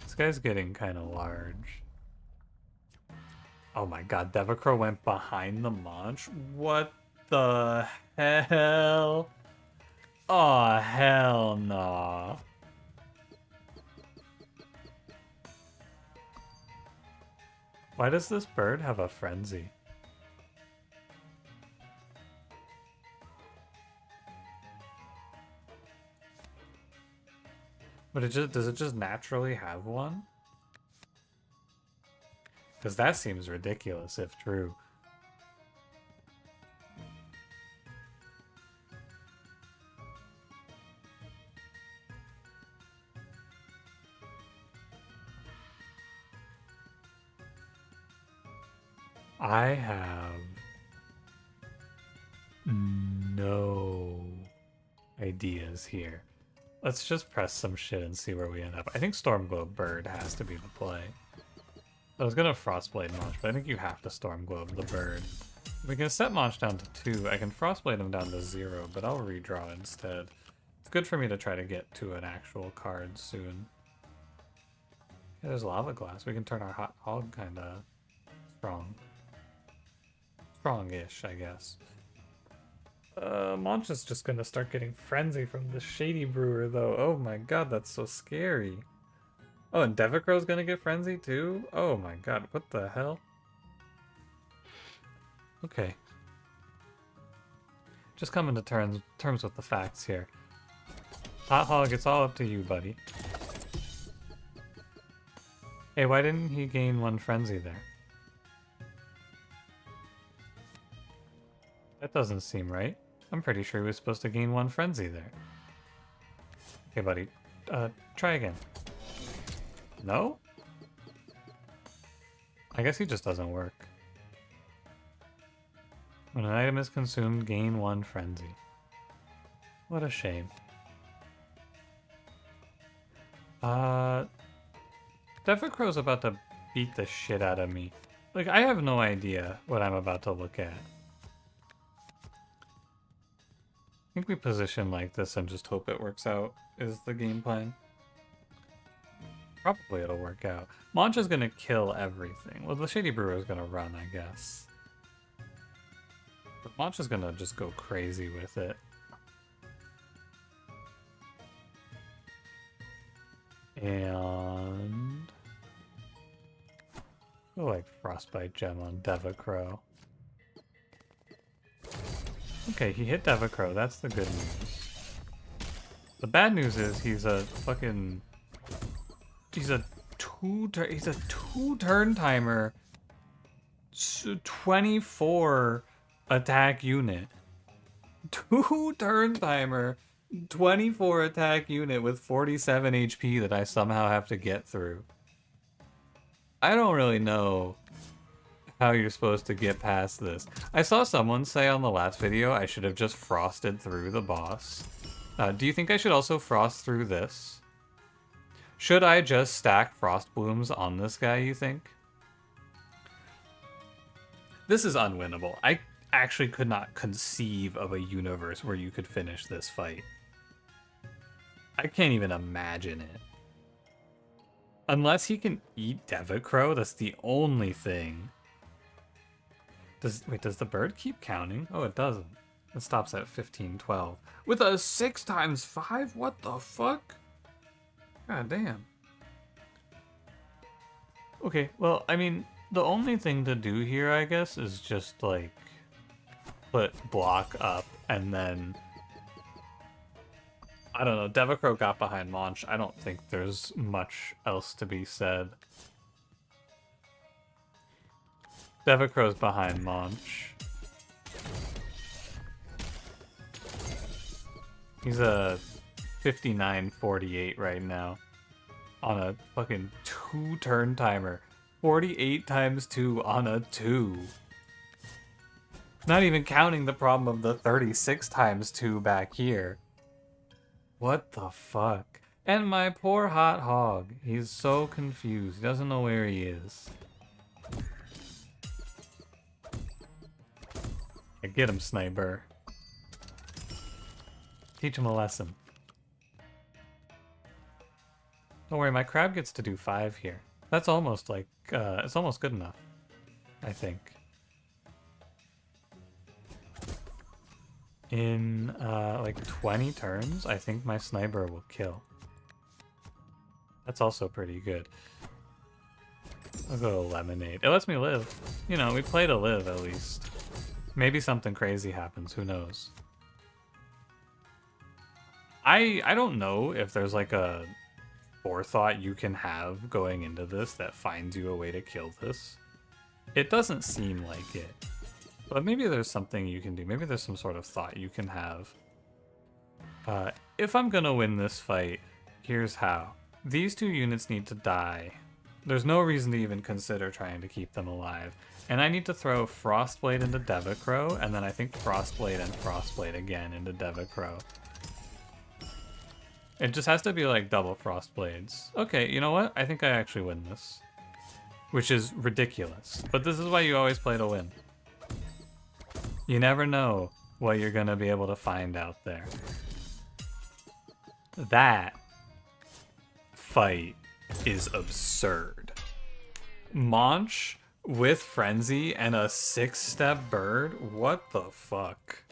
This guy's getting kind of large. Oh my god, Devacrow went behind the Masz? What the hell? Oh, hell no. Why does this bird have a frenzy? But does it just naturally have one? Because that seems ridiculous if true. I have no ideas here. Let's just press some shit and see where we end up. I think Stormglobe Bird has to be the play. I was gonna Frostblade Masz, but I think you have to Stormglobe the bird. We can set Masz down to 2. I can Frostblade him down to 0, but I'll redraw instead. It's good for me to try to get to an actual card soon. Yeah, there's Lava Glass. We can turn our Hot Hog kinda strong. Strong-ish, I guess. Masz is just gonna start getting frenzy from the Shady Brewer, though. Oh my god, that's so scary. Oh, and Devacrow's gonna get frenzy, too? Oh my god, what the hell? Okay. Just coming to terms with the facts here. Hot Hog, it's all up to you, buddy. Hey, why didn't he gain 1 frenzy there? That doesn't seem right. I'm pretty sure he was supposed to gain 1 frenzy there. Okay, buddy. Try again. No? I guess he just doesn't work. When an item is consumed, gain 1 frenzy. What a shame. Devacrow's about to beat the shit out of me. Like, I have no idea what I'm about to look at. I think we position like this and just hope it works out, is the game plan. Probably it'll work out. Masz is gonna kill everything. Well, the Shady Brewer is gonna run, I guess. But Masz is gonna just go crazy with it. And... I like Frostbite Gem on Devacrow. Okay, he hit Devacrow. That's the good news. The bad news is he's a fucking... He's a two-turn timer. 24 attack unit. 2-turn timer. 24 attack unit with 47 HP that I somehow have to get through. I don't really know how you're supposed to get past this. I saw someone say on the last video I should have just frosted through the boss. Do you think I should also frost through this? Should I just stack Frost Blooms on this guy, you think? This is unwinnable. I actually could not conceive of a universe where you could finish this fight. I can't even imagine it. Unless he can eat Devacrow, that's the only thing. Does the bird keep counting? Oh, it doesn't. It stops at 1512. With a 6 times 5? What the fuck? God damn. Okay, well, I mean, the only thing to do here, I guess, is just, like, put block up, and then... I don't know, Devacro got behind Masz. I don't think there's much else to be said. Devacro's behind Masz. He's a 59-48 right now. On a fucking 2-turn timer. 48 times 2 on a 2. Not even counting the problem of the 36 times 2 back here. What the fuck? And my poor hot hog. He's so confused. He doesn't know where he is. Get him, sniper. Teach him a lesson. Don't worry, my crab gets to do 5 here. That's almost like, it's almost good enough, I think. In, like 20 turns, I think my sniper will kill. That's also pretty good. I'll go lemonade. It lets me live. You know, we play to live, at least. Maybe something crazy happens, who knows? I don't know if there's like a forethought you can have going into this that finds you a way to kill this. It doesn't seem like it. But maybe there's something you can do. Maybe there's some sort of thought you can have. If I'm gonna win this fight, here's how. These 2 units need to die. There's no reason to even consider trying to keep them alive. And I need to throw Frostblade into Devacro, and then I think Frostblade and Frostblade again into Devacro. It just has to be like double Frostblades. Okay, you know what? I think I actually win this. Which is ridiculous. But this is why you always play to win. You never know what you're gonna be able to find out there. That fight is absurd. Masz with Frenzy and a 6-step bird? What the fuck?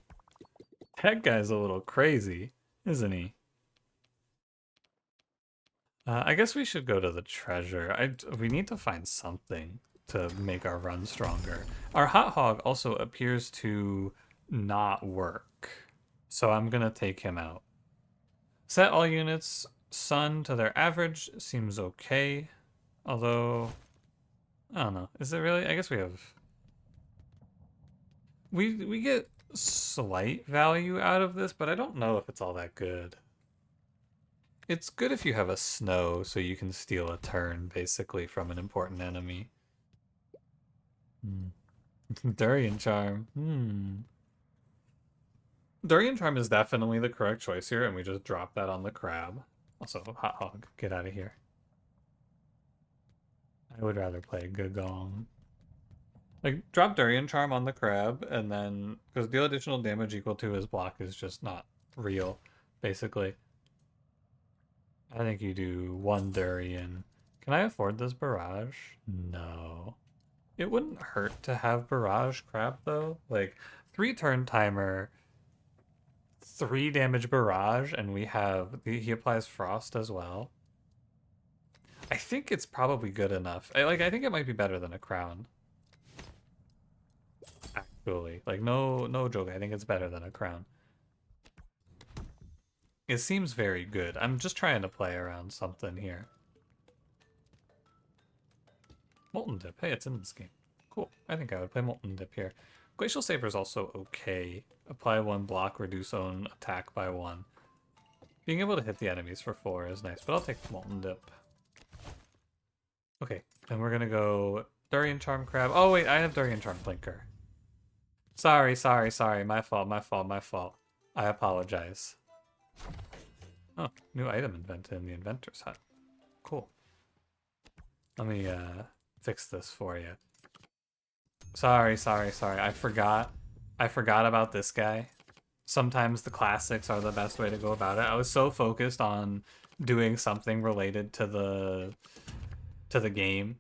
That guy's a little crazy, isn't he? I guess we should go to the treasure. We need to find something to make our run stronger. Our hot hog also appears to not work, so I'm gonna take him out. Set all units sun to their average seems okay, although I don't know. Is it really? I guess we have we get slight value out of this, but I don't know if it's all that good. It's good if you have a snow, so you can steal a turn, basically, from an important enemy. Durian Charm. Durian Charm is definitely the correct choice here, and we just drop that on the crab. Also, Hot Hog, get out of here. I would rather play Gagong. Like, drop Durian Charm on the crab, and then... because deal additional damage equal to his block is just not real, basically. I think you do 1 Durian. Can I afford this barrage? No. It wouldn't hurt to have barrage crab, though. Like, 3-turn timer, 3 damage barrage, and we have... he applies frost as well. I think it's probably good enough. I think it might be better than a crown. Actually. Like, no joke. I think it's better than a crown. It seems very good. I'm just trying to play around something here. Molten Dip. Hey, it's in this game. Cool. I think I would play Molten Dip here. Glacial Saber is also okay. Apply 1 block, reduce own attack by 1. Being able to hit the enemies for 4 is nice, but I'll take Molten Dip. Okay, then we're gonna go Durian Charm Crab. Oh wait, I have Durian Charm Blinker. Sorry. My fault. I apologize. Oh, new item invented in the inventor's hut. Cool. Let me fix this for you. Sorry. I forgot about this guy. Sometimes the classics are the best way to go about it. I was so focused on doing something related to the game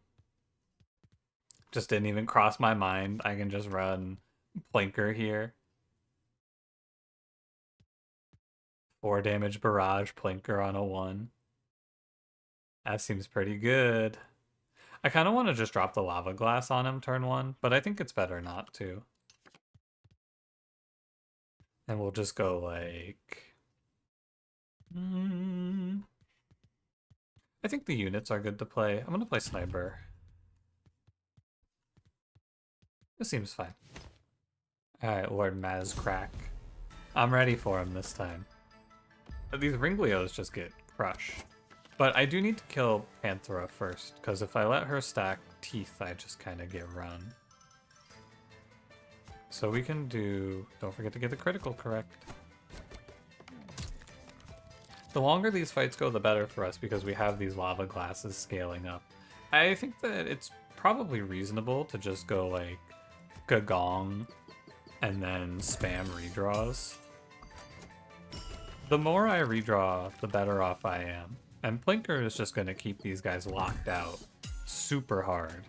Just didn't even cross my mind. I can just run Plinker here. 4 damage barrage, Plinker on a 1. That seems pretty good. I kind of want to just drop the lava glass on him turn 1, but I think it's better not to. And we'll just go like... I think the units are good to play. I'm going to play Sniper. This seems fine. Alright, Lord Masz crack. I'm ready for him this time. These Ringlios just get crushed. But I do need to kill Panthera first, because if I let her stack teeth, I just kind of get run. So we can do... Don't forget to get the critical correct. The longer these fights go, the better for us, because we have these lava glasses scaling up. I think that it's probably reasonable to just go like Gagong and then spam redraws. The more I redraw, the better off I am. And Plinker is just going to keep these guys locked out super hard.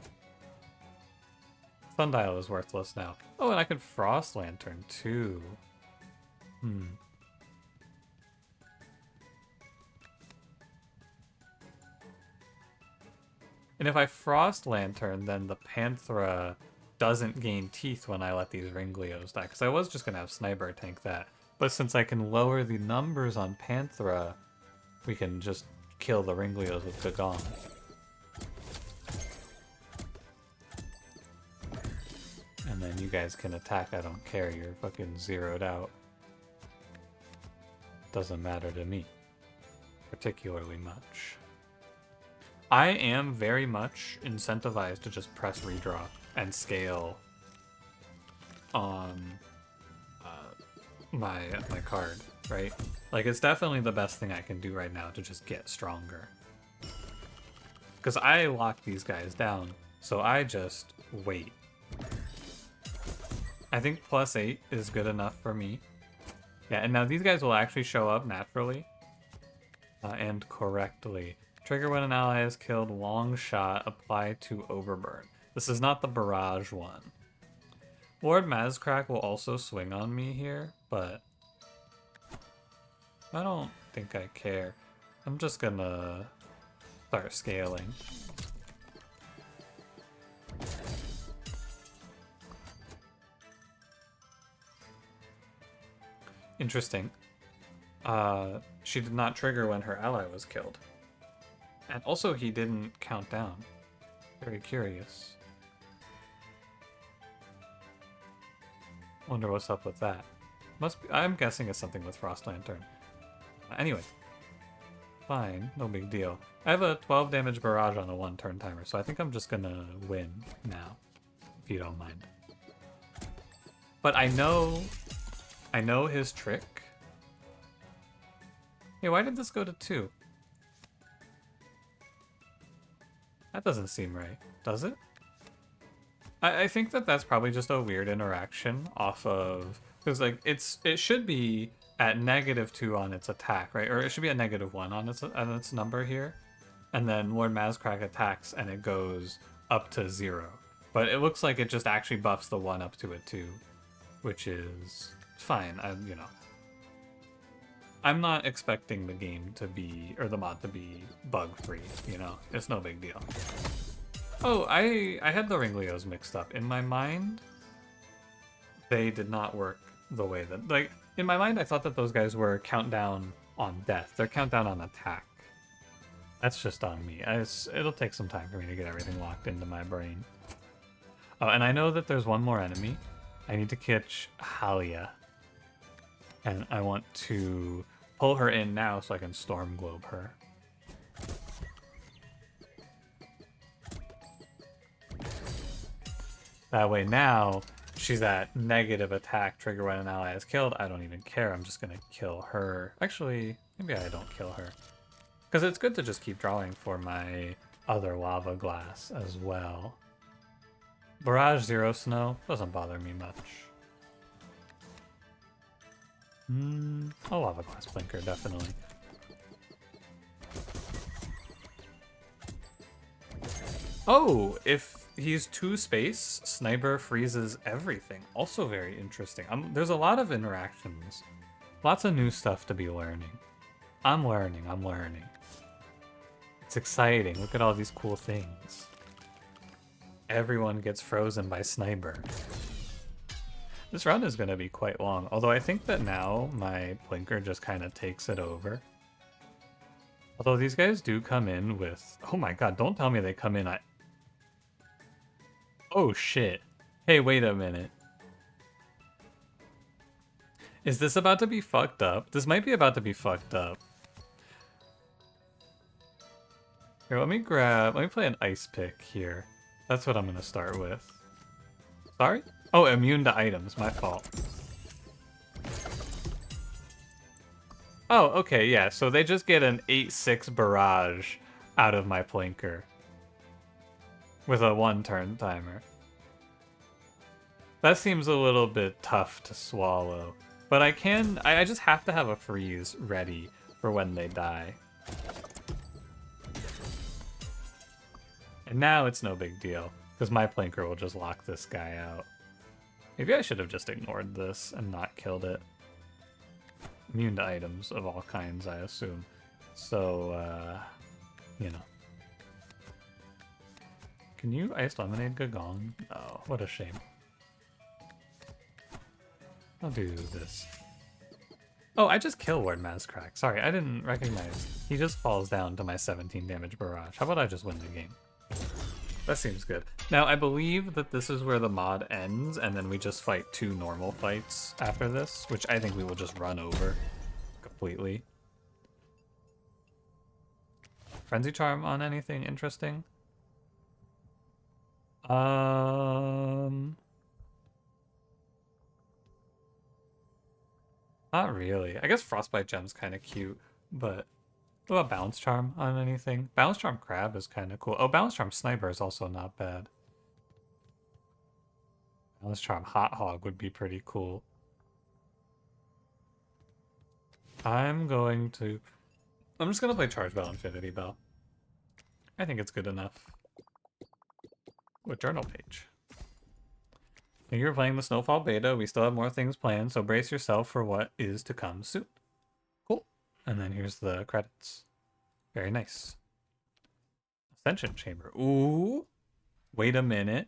Sundial is worthless now. Oh, and I could Frost Lantern too. And if I Frost Lantern, then the Panthera doesn't gain teeth when I let these Ringlios die. Because I was just going to have Sniper tank that. But since I can lower the numbers on Panthera, we can just kill the Ringlios with Gagong. And then you guys can attack, I don't care, you're fucking zeroed out. Doesn't matter to me particularly much. I am very much incentivized to just press redraw and scale on my card, right? Like, it's definitely the best thing I can do right now to just get stronger. Because I lock these guys down, so I just wait. I think +8 is good enough for me. Yeah, and now these guys will actually show up naturally and correctly. Trigger when an ally is killed, long shot, apply to Overburn. This is not the barrage one. Lord Mazcrack will also swing on me here, but I don't think I care. I'm just gonna start scaling. Interesting. She did not trigger when her ally was killed. And also he didn't count down. Very curious. Wonder what's up with that. Must be, I'm guessing it's something with Frost Lantern. Anyway. Fine, no big deal. I have a 12 damage barrage on a 1 turn timer, so I think I'm just gonna win now. If you don't mind. But I know his trick. Hey, why did this go to 2? That doesn't seem right, does it? I think that that's probably just a weird interaction off of... Because, like, it should be at -2 on its attack, right? Or it should be at -1 on its number here. And then Lord Mazcrack attacks and it goes up to 0. But it looks like it just actually buffs the 1 up to a 2. Which is fine, you know. I'm not expecting the game to be, or the mod to be bug-free, you know? It's no big deal. Oh, I had the Ringlios mixed up. In my mind, they did not work the way that... Like, in my mind, I thought that those guys were countdown on death. They're countdown on attack. That's just on me. It'll take some time for me to get everything locked into my brain. Oh, and I know that there's one more enemy. I need to catch Halia. And I want to pull her in now so I can Storm Globe her. That way now, she's at negative attack, trigger when an ally is killed. I don't even care, I'm just gonna kill her. Actually, maybe I don't kill her. Because it's good to just keep drawing for my other lava glass as well. Barrage 0 snow doesn't bother me much. A lava glass blinker, definitely. Oh, if he's 2 space, Sniper freezes everything. Also very interesting. There's a lot of interactions. Lots of new stuff to be learning. I'm learning. It's exciting. Look at all these cool things. Everyone gets frozen by Sniper. This run is going to be quite long, although I think that now my Blinker just kind of takes it over. Although these guys do come in with... Oh my god, don't tell me they come in at... Oh shit. Hey, wait a minute. Is this about to be fucked up? This might be about to be fucked up. Here, let me play an ice pick here. That's what I'm gonna start with. Sorry? Oh, immune to items, my fault. Oh, okay, yeah, so they just get an 8-6 barrage out of my Plinker. With a 1-turn timer. That seems a little bit tough to swallow. But I just have to have a freeze ready for when they die. And now it's no big deal, because my Plinker will just lock this guy out. Maybe I should have just ignored this and not killed it. Immune to items of all kinds, I assume. So, you know. Can you Ice Lemonade Gagong? No, what a shame. I'll do this. Oh, I just kill Ward Mazcrack. Sorry, I didn't recognize. He just falls down to my 17 damage barrage. How about I just win the game? That seems good. Now, I believe that this is where the mod ends, and then we just fight 2 normal fights after this, which I think we will just run over completely. Frenzy Charm on anything interesting? Not really. I guess Frostbite Gem's kind of cute, but what about Balance Charm on anything? Balance Charm Crab is kind of cool. Oh, Balance Charm Sniper is also not bad. Balance Charm Hot Hog would be pretty cool. I'm just gonna play Charge Bell Infinity Bell. I think it's good enough. What journal page? Thank you for playing the Snowfall beta. We still have more things planned, so brace yourself for what is to come soon. Cool. And then here's the credits. Very nice. Ascension Chamber. Ooh. Wait a minute.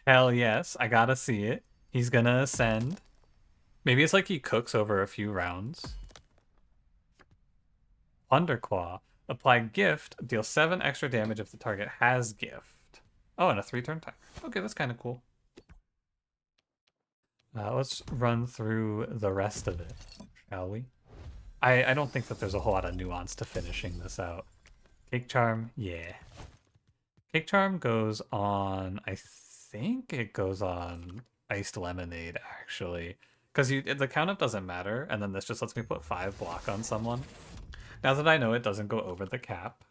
Hell yes. I gotta see it. He's gonna ascend. Maybe it's like he cooks over a few rounds. Thunderclaw. Apply gift. Deal 7 extra damage if the target has gift. Oh, and a 3-turn timer. Okay, that's kind of cool. Let's run through the rest of it, shall we? I don't think that there's a whole lot of nuance to finishing this out. Cake Charm, yeah. Cake Charm goes on, I think it goes on Iced Lemonade, actually. Because the count-up doesn't matter, and then this just lets me put 5 block on someone. Now that I know it doesn't go over the cap.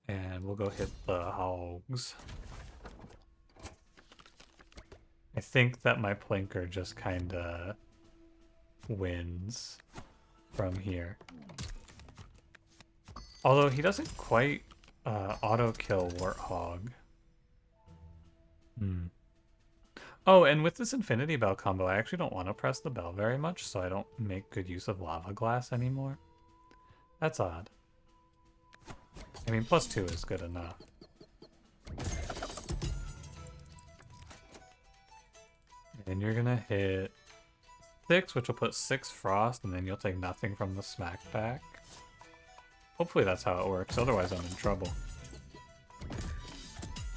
And we'll go hit the hogs. I think that my Plinker just kinda wins from here. Although he doesn't quite auto-kill Warthog. Oh, and with this Infinity Bell combo, I actually don't want to press the bell very much, so I don't make good use of Lava Glass anymore. That's odd. I mean, +2 is good enough. And you're gonna hit 6, which will put 6 frost, and then you'll take nothing from the smack back. Hopefully that's how it works, otherwise I'm in trouble.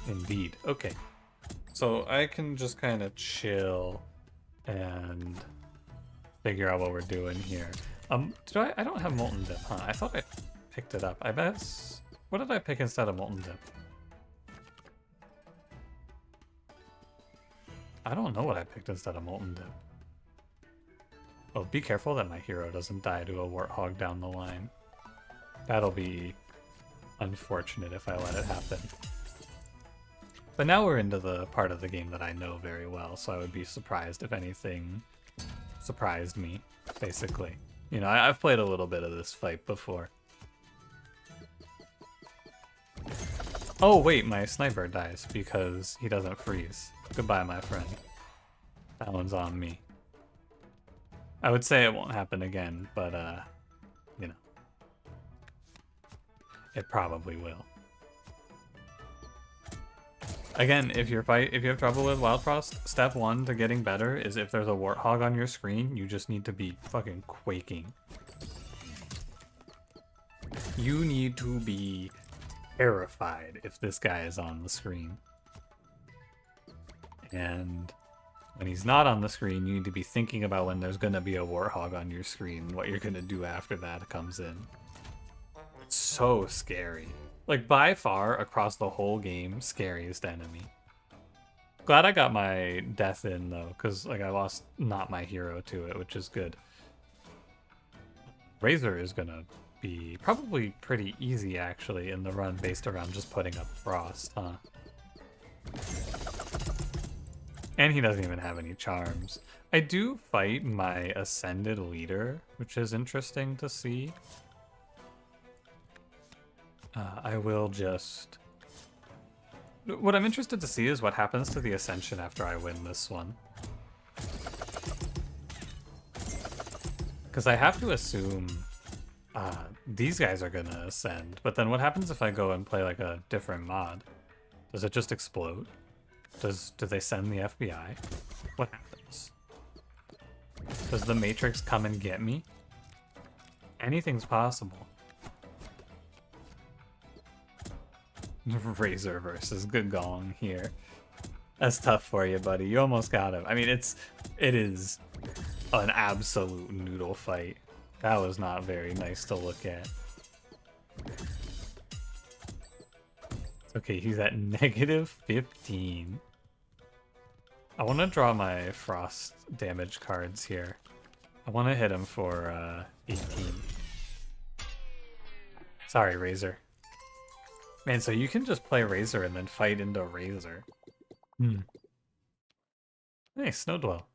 Indeed. Okay. So I can just kind of chill and figure out what we're doing here. I don't have Molten Dip, huh? I thought I picked it up. I bet what did I pick instead of Molten Dip? I don't know what I picked instead of Molten Dip. Oh, be careful that my hero doesn't die to a Warthog down the line. That'll be unfortunate if I let it happen. But now we're into the part of the game that I know very well, so I would be surprised if anything surprised me, basically. You know, I've played a little bit of this fight before. Oh wait, my sniper dies because he doesn't freeze. Goodbye, my friend. That one's on me. I would say it won't happen again, but you know, it probably will. Again, if you have trouble with Wildfrost, step 1 to getting better is if there's a warthog on your screen, you just need to be fucking quaking. You need to be terrified if this guy is on the screen. And when he's not on the screen, you need to be thinking about when there's gonna be a warthog on your screen, what you're gonna do after that comes in. It's so scary. Like, by far, across the whole game, scariest enemy. Glad I got my death in, though, because, like, I lost not my hero to it, which is good. Razor is gonna be probably pretty easy, actually, in the run based around just putting up Frost, huh? And he doesn't even have any charms. I do fight my Ascended leader, which is interesting to see. I will just... What I'm interested to see is what happens to the Ascension after I win this one. Because I have to assume these guys are gonna ascend, but then what happens if I go and play like a different mod? Does it just explode? Do they send the FBI? What happens? Does the Matrix come and get me? Anything's possible. Razor versus Gagong here. That's tough for you, buddy. You almost got him. I mean, it is an absolute noodle fight. That was not very nice to look at. It's okay, he's at -15. I want to draw my Frost damage cards here. I want to hit him for 18. Sorry, Razor. Man, so you can just play Razor and then fight into Razor. Hey, Snow Dwell.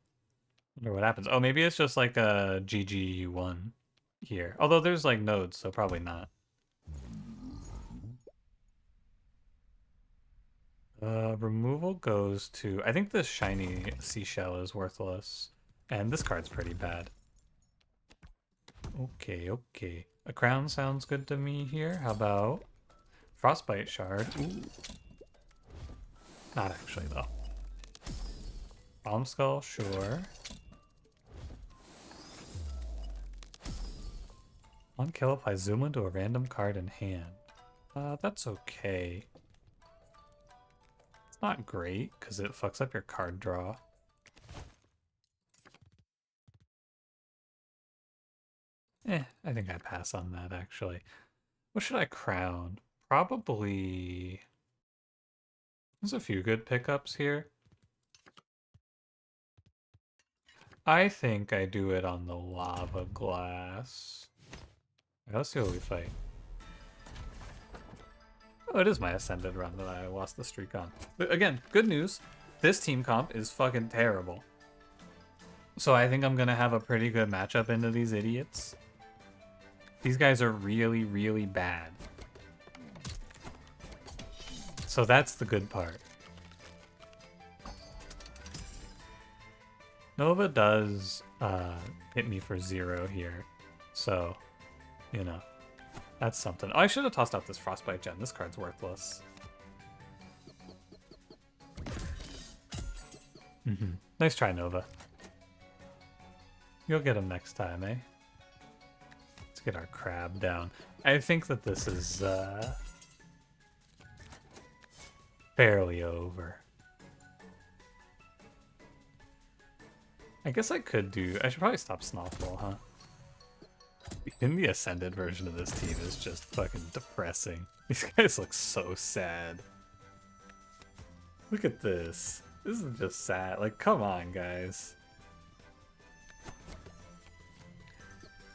Wonder what happens. Oh, maybe it's just like a GG1 here. Although there's like nodes, so probably not. Removal goes to... I think this shiny seashell is worthless. And this card's pretty bad. Okay, okay. A crown sounds good to me here. How about... Frostbite shard. Ooh. Not actually, though. Bomb skull, sure. On kill, apply zoom into a random card in hand. That's okay. It's not great, because it fucks up your card draw. I think I pass on that, actually. What should I crown? Probably... There's a few good pickups here. I think I do it on the lava glass. Let's see what we fight. Oh, it is my Ascended run that I lost the streak on. But again, good news. This team comp is fucking terrible. So I think I'm gonna have a pretty good matchup into these idiots. These guys are really, really bad. So that's the good part. Nova does hit me for 0 here. So, you know, that's something. Oh, I should have tossed out this Frostbite gem. This card's worthless. Nice try, Nova. You'll get him next time, eh? Let's get our crab down. I think that this is fairly over. I guess I could do... I should probably stop snowfall, huh? Even the Ascended version of this team is just fucking depressing. These guys look so sad. Look at this. This is just sad. Like, come on, guys.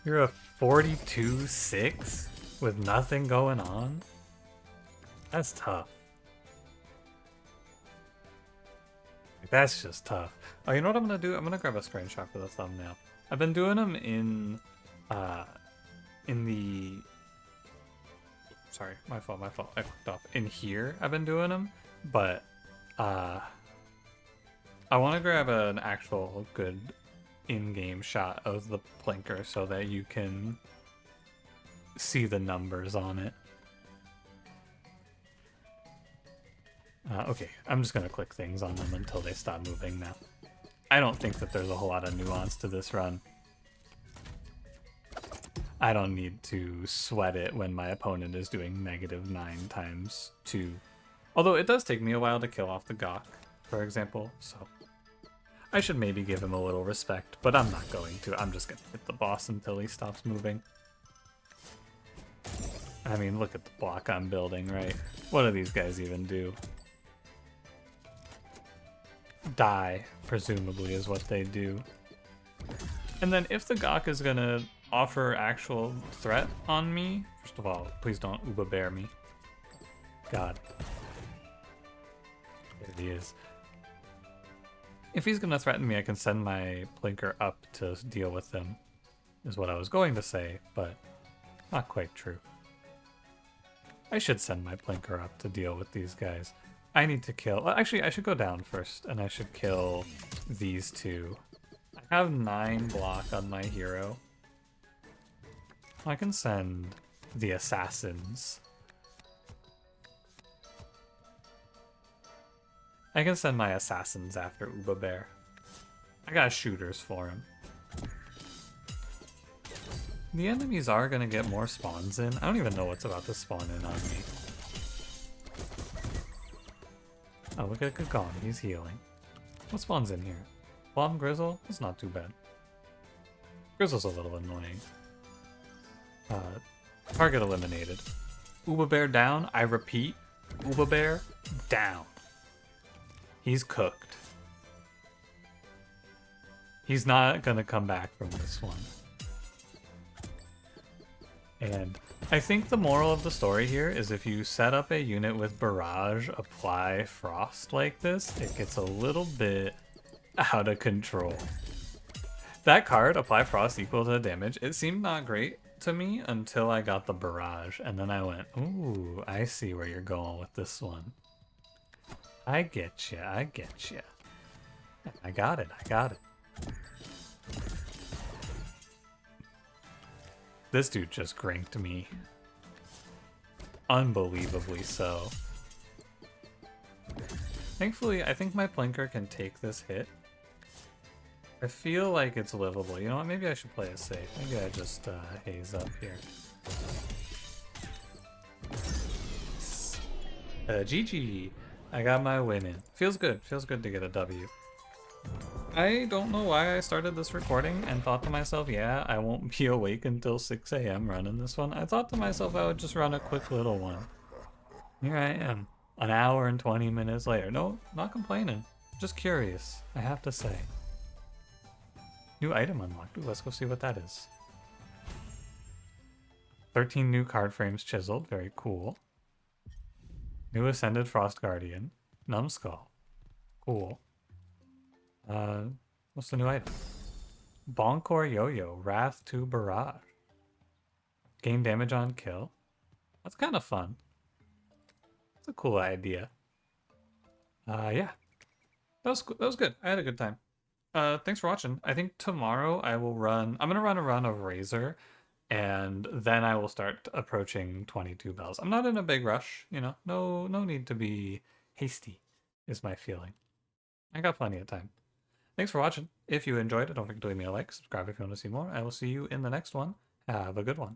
You're a 42-6 with nothing going on? That's tough. Like, that's just tough. Oh, you know what I'm gonna do? I'm gonna grab a screenshot for the thumbnail. I've been doing them in the... sorry, my fault. I clicked off. In here, I've been doing them, but I want to grab an actual good in-game shot of the plinker so that you can see the numbers on it. Okay, I'm just gonna click things on them until they stop moving now. I don't think that there's a whole lot of nuance to this run. I don't need to sweat it when my opponent is doing -9 times 2. Although it does take me a while to kill off the Gawk, for example, so I should maybe give him a little respect, but I'm not going to. I'm just gonna hit the boss until he stops moving. I mean, look at the block I'm building, right? What do these guys even do? Die, presumably, is what they do. And then if the Gawk is gonna offer actual threat on me, first of all, please don't Uba Bear me. God. There he is. If he's gonna threaten me, I can send my plinker up to deal with them, is what I was going to say, but not quite true. I should send my plinker up to deal with these guys. I need to kill... Actually, I should go down first, and I should kill these two. I have 9 block on my hero. I can send the assassins. I can send my assassins after Uba Bear. I got shooters for him. The enemies are gonna get more spawns in. I don't even know what's about to spawn in on me. Oh, look at Gagong, he's healing. What spawns in here? Plum Grizzle? That's not too bad. Grizzle's a little annoying. Target eliminated. Uba Bear down. I repeat, Uba Bear down. He's cooked. He's not gonna come back from this one. And I think the moral of the story here is if you set up a unit with Barrage, apply Frost like this, it gets a little bit out of control. That card, Apply Frost equal to damage, it seemed not great to me until I got the Barrage, and then I went, ooh, I see where you're going with this one. I get you, I get you. I got it, I got it. This dude just grinked me. Unbelievably so. Thankfully, I think my plinker can take this hit. I feel like it's livable. You know what? Maybe I should play it safe. Maybe I just haze up here. GG. I got my win in. Feels good. Feels good to get a W. I don't know why I started this recording and thought to myself, yeah, I won't be awake until 6 a.m. running this one. I thought to myself I would just run a quick little one. Here I am, an hour and 20 minutes later. No, not complaining. Just curious, I have to say. New item unlocked. Ooh, let's go see what that is. 13 new card frames chiseled. Very cool. New Ascended Frost Guardian. Numbskull. Cool. What's the new item? Bonkore Yo-Yo. Wrath to Barrage. Gain damage on kill. That's kind of fun. That's a cool idea. Yeah. That was good. I had a good time. Thanks for watching. I think tomorrow I'm gonna run a run of Razor, and then I will start approaching 22 bells. I'm not in a big rush, you know. No need to be hasty, is my feeling. I got plenty of time. Thanks for watching. If you enjoyed it, don't forget to leave me a like, subscribe if you want to see more. I will see you in the next one. Have a good one.